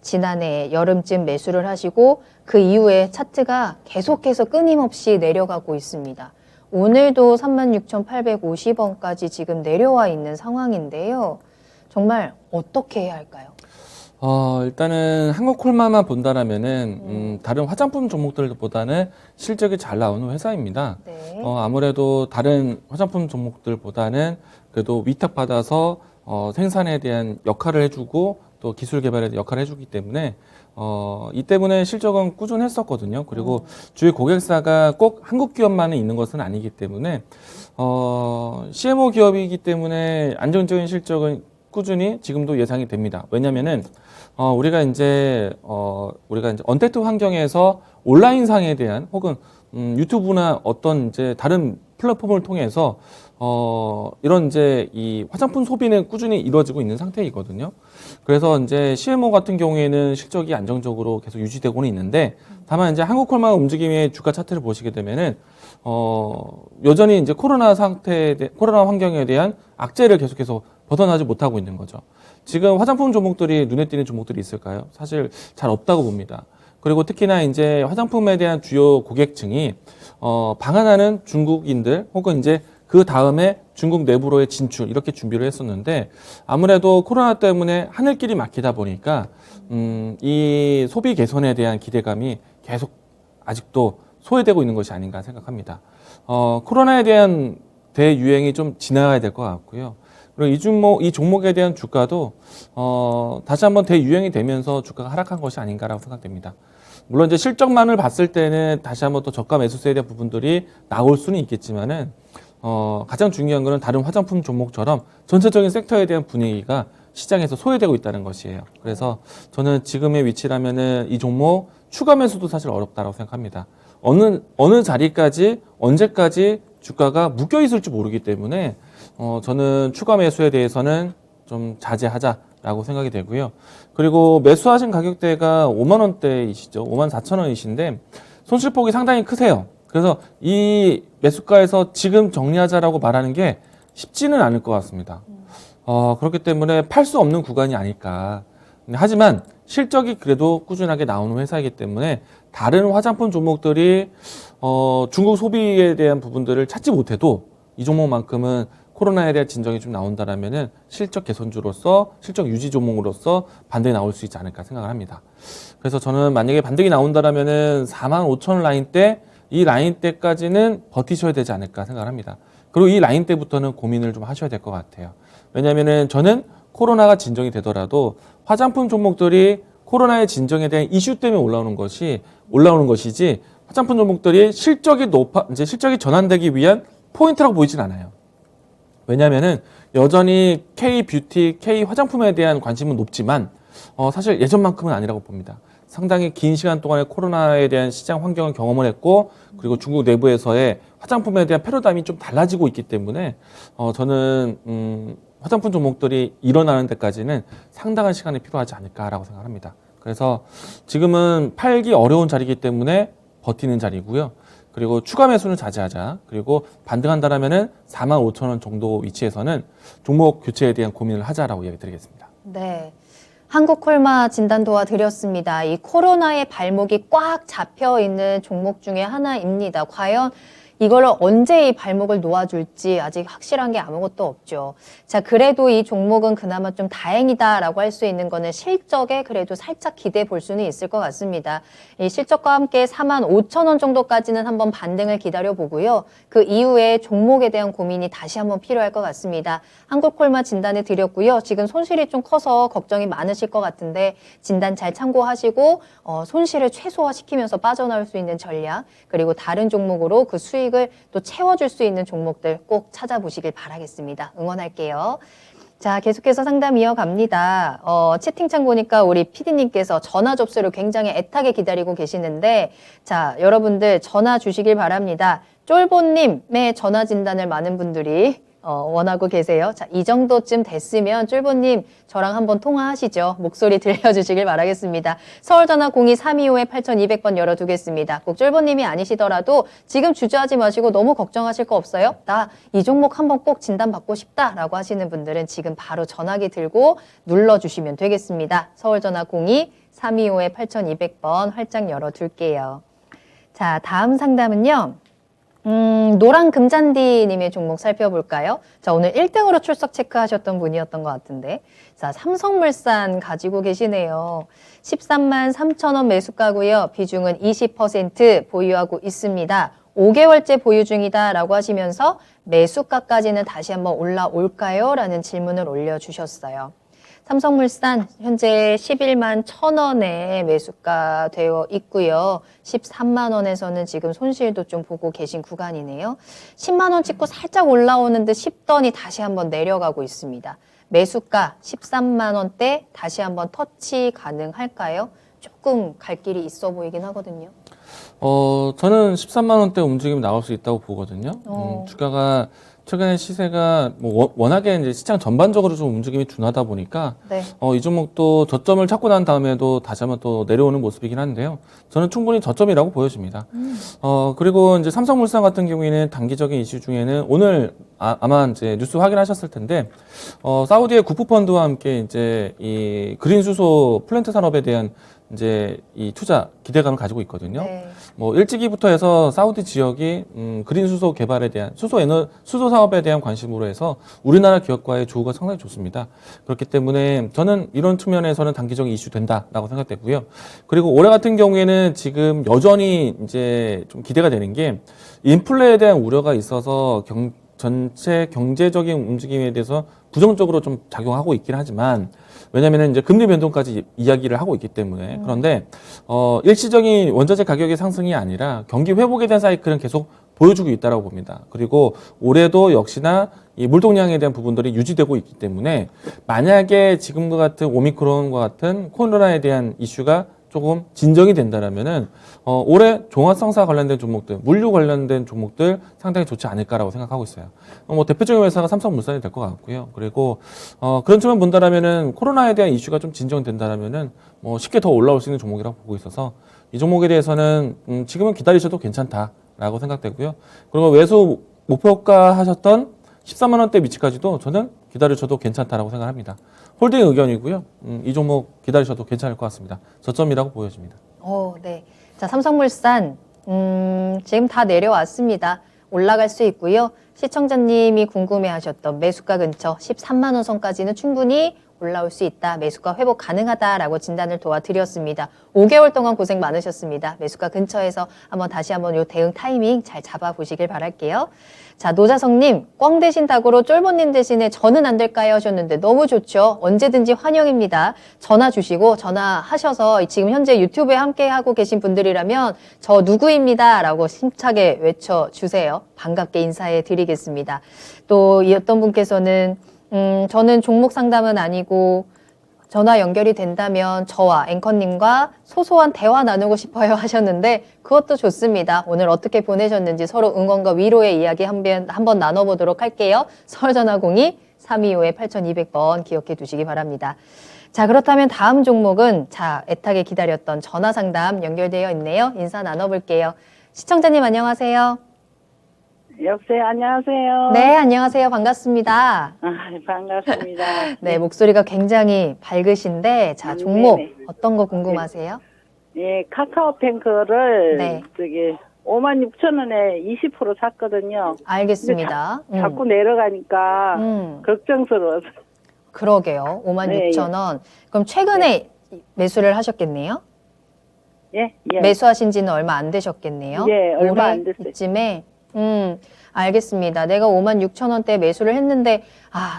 지난해 여름쯤 매수를 하시고 그 이후에 차트가 계속해서 끊임없이 내려가고 있습니다. 오늘도 36,850원까지 지금 내려와 있는 상황인데요. 정말 어떻게 해야 할까요? 일단은 한국콜마만 본다라면은 다른 화장품 종목들보다는 실적이 잘 나오는 회사입니다. 네. 아무래도 다른 화장품 종목들보다는 그래도 위탁받아서 생산에 대한 역할을 해주고 또 기술 개발에 대한 역할을 해주기 때문에 이 때문에 실적은 꾸준했었거든요. 그리고 주요 고객사가 꼭 한국 기업만이 있는 것은 아니기 때문에 CMO 기업이기 때문에 안정적인 실적은 꾸준히 지금도 예상이 됩니다. 왜냐면은 우리가 이제 언택트 환경에서 온라인상에 대한 혹은 유튜브나 어떤 이제 다른 플랫폼을 통해서 이런 이제 이 화장품 소비는 꾸준히 이루어지고 있는 상태이거든요. 그래서 이제 CMO 같은 경우에는 실적이 안정적으로 계속 유지되고는 있는데 다만 이제 한국콜마 움직임의 주가 차트를 보시게 되면은 여전히 이제 코로나 환경에 대한 악재를 계속해서 벗어나지 못하고 있는 거죠. 지금 화장품 종목들이 눈에 띄는 종목들이 있을까요? 사실 잘 없다고 봅니다. 그리고 특히나 이제 화장품에 대한 주요 고객층이 방한하는 중국인들 혹은 이제 그 다음에 중국 내부로의 진출 이렇게 준비를 했었는데 아무래도 코로나 때문에 하늘길이 막히다 보니까 이 소비 개선에 대한 기대감이 계속 아직도 소외되고 있는 것이 아닌가 생각합니다. 코로나에 대한 대유행이 좀 지나가야 될 것 같고요. 그리고 이 종목에 대한 주가도 다시 한번 대유행이 되면서 주가가 하락한 것이 아닌가라고 생각됩니다. 물론 이제 실적만을 봤을 때는 다시 한번 또 저가 매수세에 대한 부분들이 나올 수는 있겠지만은 가장 중요한 것은 다른 화장품 종목처럼 전체적인 섹터에 대한 분위기가 시장에서 소외되고 있다는 것이에요. 그래서 저는 지금의 위치라면은 이 종목 추가 매수도 사실 어렵다고 생각합니다. 어느 자리까지 언제까지 주가가 묶여 있을지 모르기 때문에 저는 추가 매수에 대해서는 좀 자제하자라고 생각이 되고요. 그리고 매수하신 가격대가 5만 원대이시죠. 5만 4천 원이신데 손실폭이 상당히 크세요. 그래서 이 매수가에서 지금 정리하자라고 말하는 게 쉽지는 않을 것 같습니다. 그렇기 때문에 팔 수 없는 구간이 아닐까. 하지만 실적이 그래도 꾸준하게 나오는 회사이기 때문에 다른 화장품 종목들이 중국 소비에 대한 부분들을 찾지 못해도 이 종목만큼은 코로나에 대한 진정이 좀 나온다라면은 실적 개선주로서 실적 유지 종목으로서 반등이 나올 수 있지 않을까 생각을 합니다. 그래서 저는 만약에 반등이 나온다라면은 45,000원 라인대 이 라인대까지는 버티셔야 되지 않을까 생각을 합니다. 그리고 이 라인대부터는 고민을 좀 하셔야 될 것 같아요. 왜냐하면은 저는 코로나가 진정이 되더라도 화장품 종목들이 코로나의 진정에 대한 이슈 때문에 올라오는 것이지 화장품 종목들이 실적이 전환되기 위한 포인트라고 보이진 않아요. 왜냐하면은 여전히 K-뷰티, K-화장품에 대한 관심은 높지만 사실 예전만큼은 아니라고 봅니다. 상당히 긴 시간 동안에 코로나에 대한 시장 환경을 경험을 했고 그리고 중국 내부에서의 화장품에 대한 패러다임이 좀 달라지고 있기 때문에 저는 화장품 종목들이 일어나는 데까지는 상당한 시간이 필요하지 않을까라고 생각합니다. 그래서 지금은 팔기 어려운 자리이기 때문에 버티는 자리고요. 그리고 추가 매수는 자제하자. 그리고 반등한다라면은 45,000원 정도 위치에서는 종목 교체에 대한 고민을 하자라고 이야기 드리겠습니다. 네. 한국콜마 진단 도와드렸습니다. 이 코로나의 발목이 꽉 잡혀 있는 종목 중에 하나입니다. 과연 이걸 언제 이 발목을 놓아줄지 아직 확실한 게 아무것도 없죠. 자, 그래도 이 종목은 그나마 좀 다행이다라고 할 수 있는 거는 실적에 그래도 살짝 기대해 볼 수는 있을 것 같습니다. 이 실적과 함께 45,000원 정도까지는 한번 반등을 기다려 보고요. 그 이후에 종목에 대한 고민이 다시 한번 필요할 것 같습니다. 한국콜마 진단을 드렸고요. 지금 손실이 좀 커서 걱정이 많으실 것 같은데 진단 잘 참고하시고 손실을 최소화시키면서 빠져나올 수 있는 전략 그리고 다른 종목으로 그 수익을 또 채워줄 수 있는 종목들 꼭 찾아보시길 바라겠습니다. 응원할게요. 자, 계속해서 상담 이어갑니다. 채팅창 보니까 우리 PD님께서 전화 접수를 굉장히 애타게 기다리고 계시는데 자, 여러분들 전화 주시길 바랍니다. 쫄보님의 전화 진단을 많은 분들이 원하고 계세요. 자, 이 정도쯤 됐으면 쫄보님 저랑 한번 통화하시죠. 목소리 들려주시길 바라겠습니다. 서울전화 02-325-8200번 열어두겠습니다. 꼭 쫄보님이 아니시더라도 지금 주저하지 마시고 너무 걱정하실 거 없어요? 나 이 종목 한번 꼭 진단받고 싶다라고 하시는 분들은 지금 바로 전화기 들고 눌러주시면 되겠습니다. 서울전화 02-325-8200번 활짝 열어둘게요. 자, 다음 상담은요. 노랑 금잔디님의 종목 살펴볼까요? 자, 오늘 1등으로 출석 체크하셨던 분이었던 것 같은데. 자, 삼성물산 가지고 계시네요. 13만 3천 원 매수가고요. 비중은 20% 보유하고 있습니다. 5개월째 보유 중이다 라고 하시면서 매수가까지는 다시 한번 올라올까요? 라는 질문을 올려주셨어요. 삼성물산 현재 11만 1,000원에 매수가 되어 있고요. 13만 원에서는 지금 손실도 좀 보고 계신 구간이네요. 10만 원 찍고 살짝 올라오는 듯 싶더니 다시 한번 내려가고 있습니다. 매수가 13만 원대 다시 한번 터치 가능할까요? 조금 갈 길이 있어 보이긴 하거든요. 저는 13만 원대 움직임이 나올 수 있다고 보거든요. 주가가 최근에 시세가 워낙에 이제 시장 전반적으로 좀 움직임이 둔하다 보니까 네. 이 종목도 저점을 찾고 난 다음에도 다시 한번 또 내려오는 모습이긴 한데요. 저는 충분히 저점이라고 보여집니다. 그리고 이제 삼성물산 같은 경우에는 단기적인 이슈 중에는 오늘 아마 이제 뉴스 확인하셨을 텐데 사우디의 국부펀드와 함께 이제 이 그린 수소 플랜트 산업에 대한 이제 이 투자 기대감을 가지고 있거든요. 네. 뭐 일찍이부터 해서 사우디 지역이 그린 수소 개발에 대한 수소 사업에 대한 관심으로 해서 우리나라 기업과의 조우가 상당히 좋습니다. 그렇기 때문에 저는 이런 측면에서는 단기적인 이슈 된다라고 생각되고요. 그리고 올해 같은 경우에는 지금 여전히 이제 좀 기대가 되는 게 인플레에 대한 우려가 있어서 전체 경제적인 움직임에 대해서 부정적으로 좀 작용하고 있긴 하지만 왜냐하면 이제 금리 변동까지 이야기를 하고 있기 때문에 그런데 일시적인 원자재 가격의 상승이 아니라 경기 회복에 대한 사이클은 계속 보여주고 있다라고 봅니다. 그리고 올해도 역시나 이 물동량에 대한 부분들이 유지되고 있기 때문에 만약에 지금과 같은 오미크론과 같은 코로나에 대한 이슈가 조금 진정이 된다라면은 올해 종합상사 관련된 종목들, 물류 관련된 종목들 상당히 좋지 않을까라고 생각하고 있어요. 뭐 대표적인 회사가 삼성물산이 될 것 같고요. 그리고 그런 측면 본다라면은 코로나에 대한 이슈가 좀 진정된다라면은 뭐 쉽게 더 올라올 수 있는 종목이라고 보고 있어서 이 종목에 대해서는 지금은 기다리셔도 괜찮다라고 생각되고요. 그리고 매수 목표가 하셨던 14만 원대 위치까지도 저는 기다리셔도 괜찮다라고 생각합니다. 홀딩 의견이고요. 이 종목 기다리셔도 괜찮을 것 같습니다. 저점이라고 보여집니다. 네. 자, 삼성물산, 지금 다 내려왔습니다. 올라갈 수 있고요. 시청자님이 궁금해 하셨던 매수가 근처 13만 원 선까지는 충분히 올라올 수 있다. 매수가 회복 가능하다라고 진단을 도와드렸습니다. 5개월 동안 고생 많으셨습니다. 매수가 근처에서 다시 한번 요 대응 타이밍 잘 잡아보시길 바랄게요. 자, 노자성님, 꽝 대신 닭으로 쫄보님 대신에 저는 안 될까요? 하셨는데 너무 좋죠. 언제든지 환영입니다. 전화 주시고 전화하셔서 지금 현재 유튜브에 함께하고 계신 분들이라면 저 누구입니다. 라고 힘차게 외쳐주세요. 반갑게 인사해 드리겠습니다. 또 이 어떤 분께서는 저는 종목 상담은 아니고 전화 연결이 된다면 저와 앵커님과 소소한 대화 나누고 싶어요 하셨는데 그것도 좋습니다. 오늘 어떻게 보내셨는지 서로 응원과 위로의 이야기 한번 나눠보도록 할게요. 서울전화 02-325-8200번 기억해 두시기 바랍니다. 자, 그렇다면 다음 종목은 애타게 기다렸던 전화 상담 연결되어 있네요. 인사 나눠볼게요. 시청자님 안녕하세요. 여보세요. 안녕하세요. 네, 안녕하세요. 반갑습니다. 반갑습니다. 네, 목소리가 굉장히 밝으신데, 자, 종목 네네. 어떤 거 궁금하세요? 예, 카카오뱅크를 네. 56,000원에 20% 샀거든요. 알겠습니다. 근데 자꾸 내려가니까 걱정스러워서. 그러게요. 56,000원. 그럼 최근에 매수를 하셨겠네요? 예, 예. 매수하신 지는 얼마 안 되셨겠네요? 예, 얼마 올해 안 됐어요. 이쯤에? 알겠습니다. 내가 56,000원대 매수를 했는데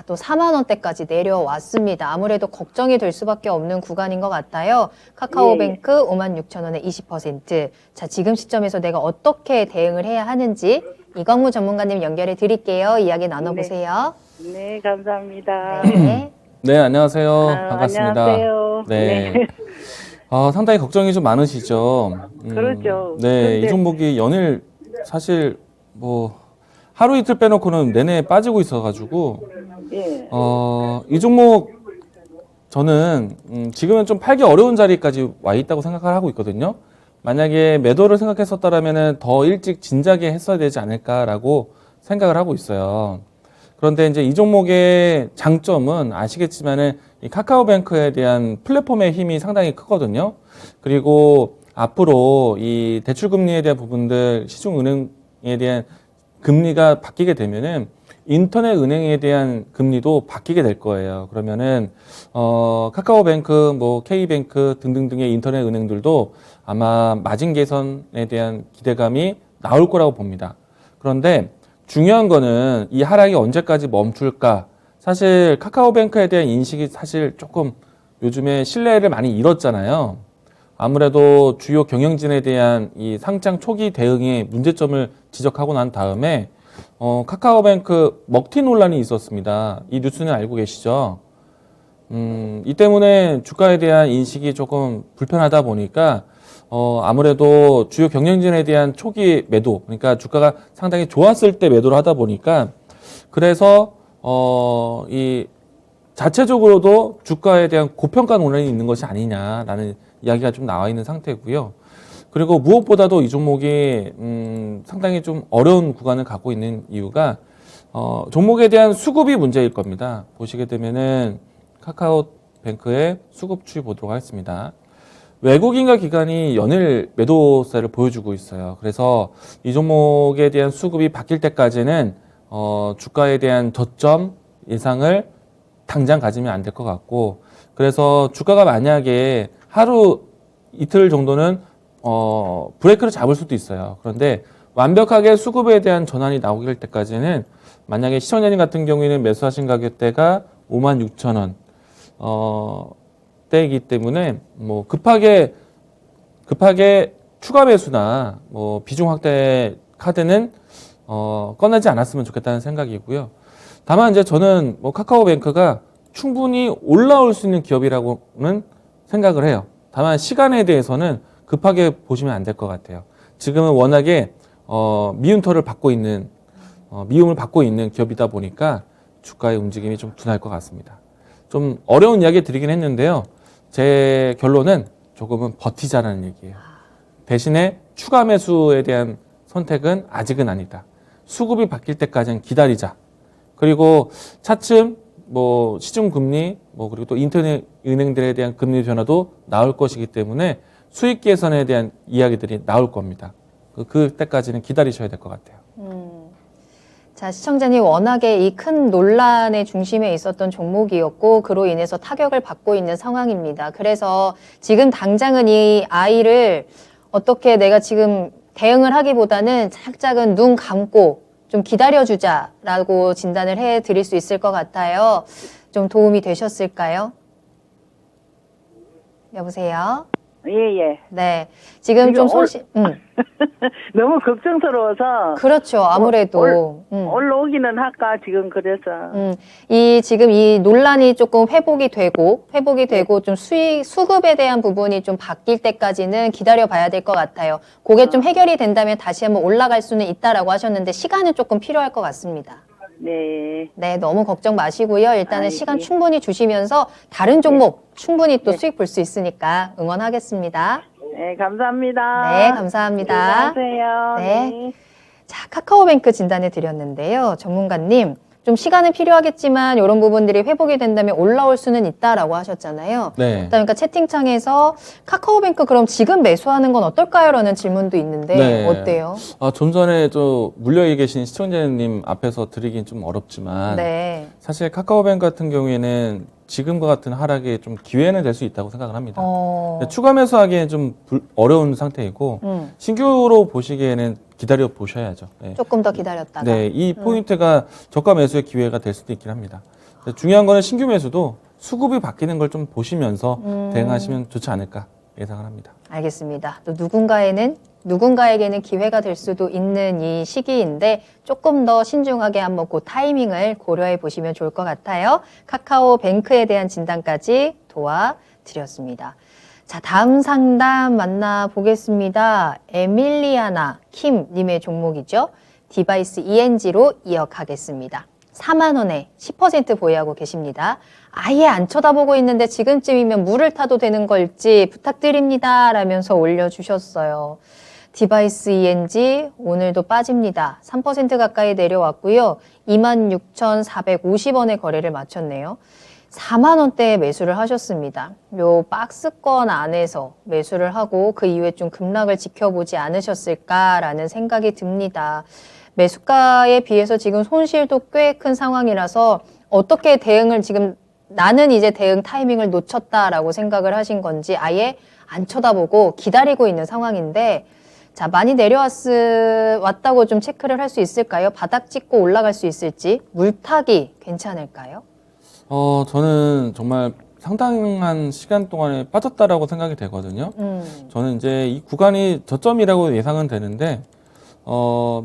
또 4만 원대까지 내려왔습니다. 아무래도 걱정이 될 수밖에 없는 구간인 것 같아요. 카카오뱅크 56,000원에 20%. 자, 지금 시점에서 내가 어떻게 대응을 해야 하는지 이광무 전문가님 연결해 드릴게요. 이야기 나눠보세요. 네, 감사합니다. 네. 네, 안녕하세요. 반갑습니다. 안녕하세요. 네. 상당히 걱정이 좀 많으시죠. 그렇죠. 네, 이 근데- 종목이 연일 사실 뭐 하루 이틀 빼놓고는 내내 빠지고 있어가지고 예. 이 종목 저는 지금은 좀 팔기 어려운 자리까지 와 있다고 생각을 하고 있거든요. 만약에 매도를 생각했었다라면은 더 일찍 진작에 했어야 되지 않을까라고 생각을 하고 있어요. 그런데 이제 이 종목의 장점은 아시겠지만은 이 카카오뱅크에 대한 플랫폼의 힘이 상당히 크거든요. 그리고 앞으로 이 대출 금리에 대한 부분들 시중은행에 대한 금리가 바뀌게 되면은 인터넷 은행에 대한 금리도 바뀌게 될 거예요. 그러면은 카카오뱅크, 뭐 K뱅크 등등등의 인터넷 은행들도 아마 마진 개선에 대한 기대감이 나올 거라고 봅니다. 그런데 중요한 거는 이 하락이 언제까지 멈출까? 사실 카카오뱅크에 대한 인식이 사실 조금 요즘에 신뢰를 많이 잃었잖아요. 아무래도 주요 경영진에 대한 이 상장 초기 대응의 문제점을 지적하고 난 다음에 카카오뱅크 먹튀 논란이 있었습니다. 이 뉴스는 알고 계시죠? 이 때문에 주가에 대한 인식이 조금 불편하다 보니까 아무래도 주요 경영진에 대한 초기 매도, 그러니까 주가가 상당히 좋았을 때 매도를 하다 보니까 그래서 이 자체적으로도 주가에 대한 고평가 논란이 있는 것이 아니냐라는 이야기가 좀 나와 있는 상태고요. 그리고 무엇보다도 이 종목이 상당히 좀 어려운 구간을 갖고 있는 이유가 종목에 대한 수급이 문제일 겁니다. 보시게 되면은 카카오뱅크의 수급 추이 보도록 하겠습니다. 외국인과 기관이 연일 매도세를 보여주고 있어요. 그래서 이 종목에 대한 수급이 바뀔 때까지는 주가에 대한 저점 예상을 당장 가지면 안 될 것 같고, 그래서 주가가 만약에 하루 이틀 정도는 브레이크를 잡을 수도 있어요. 그런데 완벽하게 수급에 대한 전환이 나오길 때까지는, 만약에 시청자님 같은 경우에는 매수하신 가격대가 56,000원 때이기 때문에 뭐 급하게 추가 매수나 뭐 비중 확대 카드는 꺼내지 않았으면 좋겠다는 생각이고요. 다만 이제 저는 뭐 카카오뱅크가 충분히 올라올 수 있는 기업이라고는 생각을 해요. 다만 시간에 대해서는 급하게 보시면 안 될 것 같아요. 지금은 워낙에 미움을 받고 있는 기업이다 보니까 주가의 움직임이 좀 둔할 것 같습니다. 좀 어려운 이야기 드리긴 했는데요. 제 결론은 조금은 버티자라는 얘기예요. 대신에 추가 매수에 대한 선택은 아직은 아니다. 수급이 바뀔 때까지는 기다리자. 그리고 차츰 뭐 시중 금리, 뭐 그리고 또 인터넷 은행들에 대한 금리 변화도 나올 것이기 때문에 수익 개선에 대한 이야기들이 나올 겁니다. 그때까지는 기다리셔야 될 것 같아요. 자, 시청자님 워낙에 이 큰 논란의 중심에 있었던 종목이었고 그로 인해서 타격을 받고 있는 상황입니다. 그래서 지금 당장은 이 아이를 어떻게 내가 지금 대응을 하기보다는 살짝은 눈 감고 좀 기다려주자라고 진단을 해드릴 수 있을 것 같아요. 좀 도움이 되셨을까요? 여보세요? 예. 네. 지금 좀 너무 걱정스러워서. 그렇죠. 아무래도. 올라오기는 할까, 지금 그래서. 지금 이 논란이 조금 회복이 되고 좀 수급에 대한 부분이 좀 바뀔 때까지는 기다려 봐야 될 것 같아요. 그게 좀 해결이 된다면 다시 한번 올라갈 수는 있다라고 하셨는데 시간은 조금 필요할 것 같습니다. 네. 네, 너무 걱정 마시고요. 일단은 예. 시간 충분히 주시면서 다른 종목 충분히 또 수익 볼 수 있으니까 응원하겠습니다. 네, 감사합니다. 네, 감사합니다. 안녕하세요. 네. 자, 카카오뱅크 진단해 드렸는데요. 전문가님, 좀 시간은 필요하겠지만 이런 부분들이 회복이 된다면 올라올 수는 있다라고 하셨잖아요. 네. 그러니까 채팅창에서 카카오뱅크 그럼 지금 매수하는 건 어떨까요? 라는 질문도 있는데 네. 어때요? 좀 전에 물려에 계신 시청자님 앞에서 드리긴 좀 어렵지만 네. 사실 카카오뱅크 같은 경우에는 지금과 같은 하락에 좀 기회는 될 수 있다고 생각을 합니다. 추가 매수하기에는 좀 어려운 상태이고 신규로 보시기에는 기다려 보셔야죠. 네. 조금 더 기다렸다가. 네, 이 포인트가 저가 매수의 기회가 될 수도 있긴 합니다. 중요한 거는 신규 매수도 수급이 바뀌는 걸 좀 보시면서 대응하시면 좋지 않을까 예상을 합니다. 알겠습니다. 또 누군가에게는 기회가 될 수도 있는 이 시기인데 조금 더 신중하게 한번 그 타이밍을 고려해 보시면 좋을 것 같아요. 카카오뱅크에 대한 진단까지 도와드렸습니다. 자, 다음 상담 만나보겠습니다. 에밀리아나 킴 님의 종목이죠. 디바이스 ENG로 이어가겠습니다. 4만 원에 10% 보유하고 계십니다. 아예 안 쳐다보고 있는데 지금쯤이면 물을 타도 되는 걸지 부탁드립니다. 라면서 올려주셨어요. 디바이스 ENG 오늘도 빠집니다. 3% 가까이 내려왔고요. 26,450원의 거래를 마쳤네요. 4만 원대에 매수를 하셨습니다. 요 박스권 안에서 매수를 하고 그 이후에 좀 급락을 지켜보지 않으셨을까라는 생각이 듭니다. 매수가에 비해서 지금 손실도 꽤 큰 상황이라서 어떻게 대응을 지금 나는 이제 대응 타이밍을 놓쳤다라고 생각을 하신 건지 아예 안 쳐다보고 기다리고 있는 상황인데 자, 많이 왔다고 좀 체크를 할 수 있을까요? 바닥 찍고 올라갈 수 있을지 물타기 괜찮을까요? 저는 정말 상당한 시간 동안에 빠졌다라고 생각이 되거든요. 저는 이제 이 구간이 저점이라고 예상은 되는데,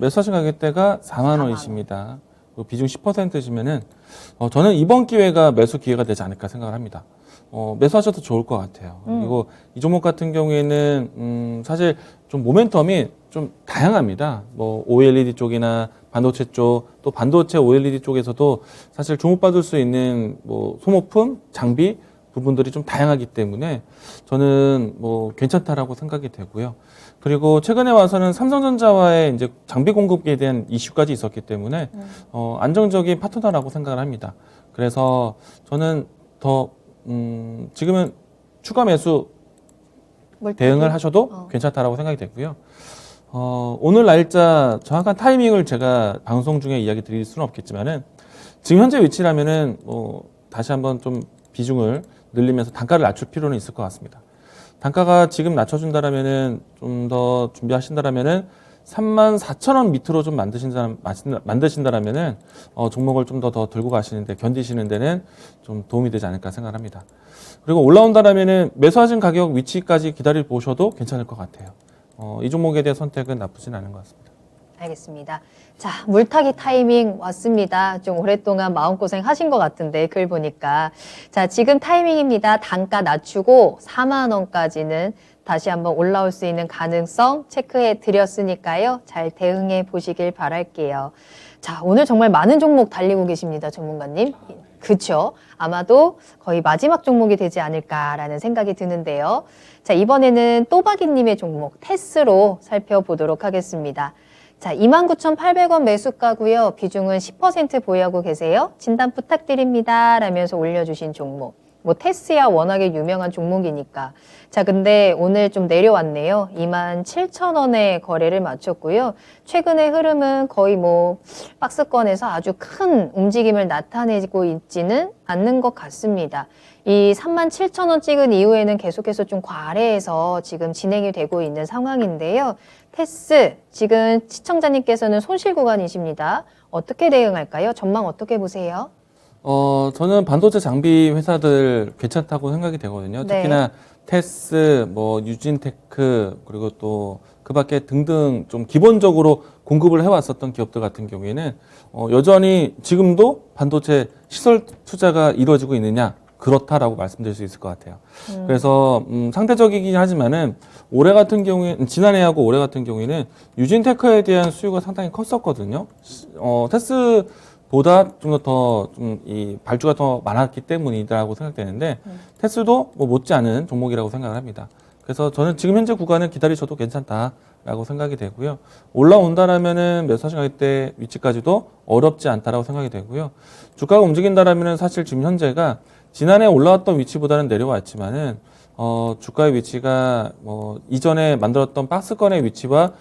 매수하신 가격대가 4만 원이십니다. 비중 10%시면은, 저는 이번 기회가 매수 기회가 되지 않을까 생각을 합니다. 매수하셔도 좋을 것 같아요. 그리고 이 종목 같은 경우에는, 사실 좀 모멘텀이 좀 다양합니다. 뭐, OLED 쪽이나 반도체 쪽, 또 반도체 OLED 쪽에서도 사실 주목받을 수 있는 뭐, 소모품, 장비 부분들이 좀 다양하기 때문에 저는 뭐, 괜찮다라고 생각이 되고요. 그리고 최근에 와서는 삼성전자와의 이제 장비 공급에 대한 이슈까지 있었기 때문에, 안정적인 파트너라고 생각을 합니다. 그래서 저는 지금은 추가 매수 물타기? 대응을 하셔도 괜찮다라고 생각이 되고요. 오늘 날짜 정확한 타이밍을 제가 방송 중에 이야기 드릴 수는 없겠지만은 지금 현재 위치라면은 다시 한번 좀 비중을 늘리면서 단가를 낮출 필요는 있을 것 같습니다. 단가가 지금 낮춰준다라면은 좀 더 준비하신다라면은 34,000원 밑으로 좀 만드신다라면은 종목을 좀 더 들고 가시는데 견디시는 데는 좀 도움이 되지 않을까 생각합니다. 그리고 올라온다라면은 매수하신 가격 위치까지 기다려 보셔도 괜찮을 것 같아요. 이 종목에 대한 선택은 나쁘진 않은 것 같습니다. 알겠습니다. 자, 물타기 타이밍 왔습니다. 좀 오랫동안 마음고생 하신 것 같은데, 글 보니까. 자, 지금 타이밍입니다. 단가 낮추고 4만 원까지는 다시 한번 올라올 수 있는 가능성 체크해 드렸으니까요. 잘 대응해 보시길 바랄게요. 자, 오늘 정말 많은 종목 달리고 계십니다, 전문가님. 그쵸? 아마도 거의 마지막 종목이 되지 않을까라는 생각이 드는데요. 자, 이번에는 또박이님의 종목 테스로 살펴보도록 하겠습니다. 자, 29,800원 매수가고요. 비중은 10% 보유하고 계세요. 진단 부탁드립니다. 라면서 올려주신 종목. 뭐 테스야 워낙에 유명한 종목이니까. 자, 근데 오늘 좀 내려왔네요. 27,000원에 거래를 마쳤고요. 최근의 흐름은 거의 뭐 박스권에서 아주 큰 움직임을 나타내고 있지는 않는 것 같습니다. 이 37,000원 찍은 이후에는 계속해서 좀 과래해서 지금 진행이 되고 있는 상황인데요. 테스, 지금 시청자님께서는 손실 구간이십니다. 어떻게 대응할까요? 전망 어떻게 보세요? 저는 반도체 장비 회사들 괜찮다고 생각이 되거든요. 네. 특히나 테스, 유진테크, 그리고 또 그 밖에 등등 좀 기본적으로 공급을 해왔었던 기업들 같은 경우에는 여전히 지금도 반도체 시설 투자가 이루어지고 있느냐? 그렇다라고 말씀드릴 수 있을 것 같아요. 그래서 상대적이긴 하지만은 올해 같은 경우에 지난해하고 올해 같은 경우에는 유진테크에 대한 수요가 상당히 컸었거든요. 테스보다 좀 더 이 발주가 더 많았기 때문이라고 생각되는데 테스도 못지않은 종목이라고 생각을 합니다. 그래서 저는 지금 현재 구간을 기다리셔도 괜찮다라고 생각이 되고요. 올라온다라면은 매수하신 가격 대 위치까지도 어렵지 않다라고 생각이 되고요. 주가가 움직인다라면은 사실 지금 현재가 지난해 올라왔던 위치보다는 내려왔지만은 주가의 위치가 이전에 만들었던 박스권의 위치와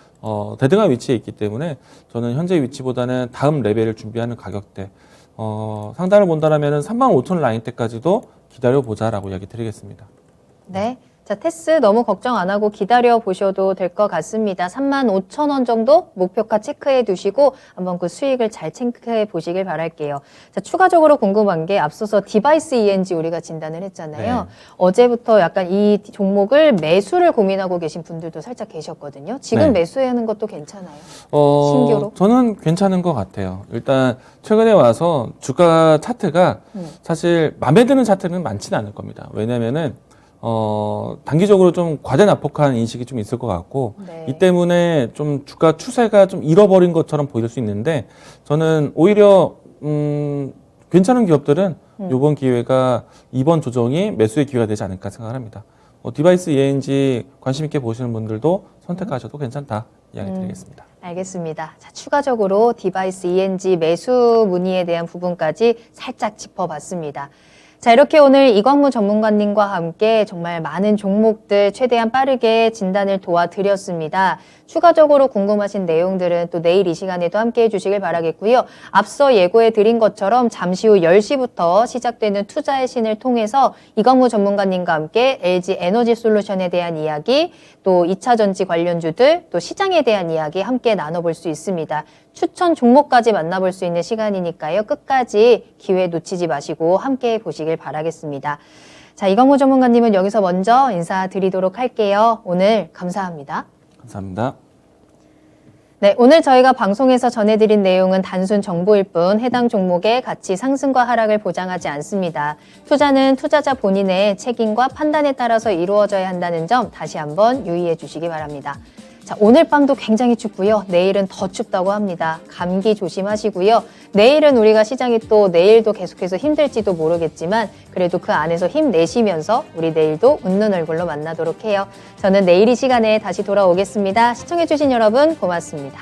대등한 위치에 있기 때문에 저는 현재 위치보다는 다음 레벨을 준비하는 가격대 상단을 본다라면은 35,000 라인 때까지도 기다려 보자라고 이야기 드리겠습니다. 네. 자, 테스 너무 걱정 안 하고 기다려 보셔도 될 것 같습니다. 35,000원 정도 목표가 체크해 두시고 한번 그 수익을 잘 체크해 보시길 바랄게요. 자, 추가적으로 궁금한 게 앞서서 디바이스 ENG 우리가 진단을 했잖아요. 네. 어제부터 약간 이 종목을 매수를 고민하고 계신 분들도 살짝 계셨거든요. 지금 네. 매수하는 것도 괜찮아요? 신규로? 저는 괜찮은 것 같아요. 일단 최근에 와서 주가 차트가 사실 마음에 드는 차트는 많지는 않을 겁니다. 왜냐면은 단기적으로 좀 과대납폭한 인식이 좀 있을 것 같고, 네. 이 때문에 좀 주가 추세가 좀 잃어버린 것처럼 보일 수 있는데, 저는 오히려, 괜찮은 기업들은 이번 기회가 이번 조정이 매수의 기회가 되지 않을까 생각합니다. 디바이스 ENG 관심 있게 보시는 분들도 선택하셔도 괜찮다 이야기 드리겠습니다. 알겠습니다. 자, 추가적으로 디바이스 ENG 매수 문의에 대한 부분까지 살짝 짚어봤습니다. 자, 이렇게 오늘 이광무 전문가님과 함께 정말 많은 종목들 최대한 빠르게 진단을 도와드렸습니다. 추가적으로 궁금하신 내용들은 또 내일 이 시간에도 함께 해주시길 바라겠고요. 앞서 예고해 드린 것처럼 잠시 후 10시부터 시작되는 투자의 신을 통해서 이광무 전문가님과 함께 LG 에너지 솔루션에 대한 이야기, 또 2차 전지 관련주들, 또 시장에 대한 이야기 함께 나눠볼 수 있습니다. 추천 종목까지 만나볼 수 있는 시간이니까요. 끝까지 기회 놓치지 마시고 함께 보시길 바라겠습니다. 자, 이광무 전문가님은 여기서 먼저 인사드리도록 할게요. 오늘 감사합니다. 감사합니다. 네, 오늘 저희가 방송에서 전해드린 내용은 단순 정보일 뿐 해당 종목의 가치 상승과 하락을 보장하지 않습니다. 투자는 투자자 본인의 책임과 판단에 따라서 이루어져야 한다는 점 다시 한번 유의해 주시기 바랍니다. 자, 오늘 밤도 굉장히 춥고요. 내일은 더 춥다고 합니다. 감기 조심하시고요. 내일은 우리가 시장이 또 내일도 계속해서 힘들지도 모르겠지만 그래도 그 안에서 힘내시면서 우리 내일도 웃는 얼굴로 만나도록 해요. 저는 내일 이 시간에 다시 돌아오겠습니다. 시청해주신 여러분 고맙습니다.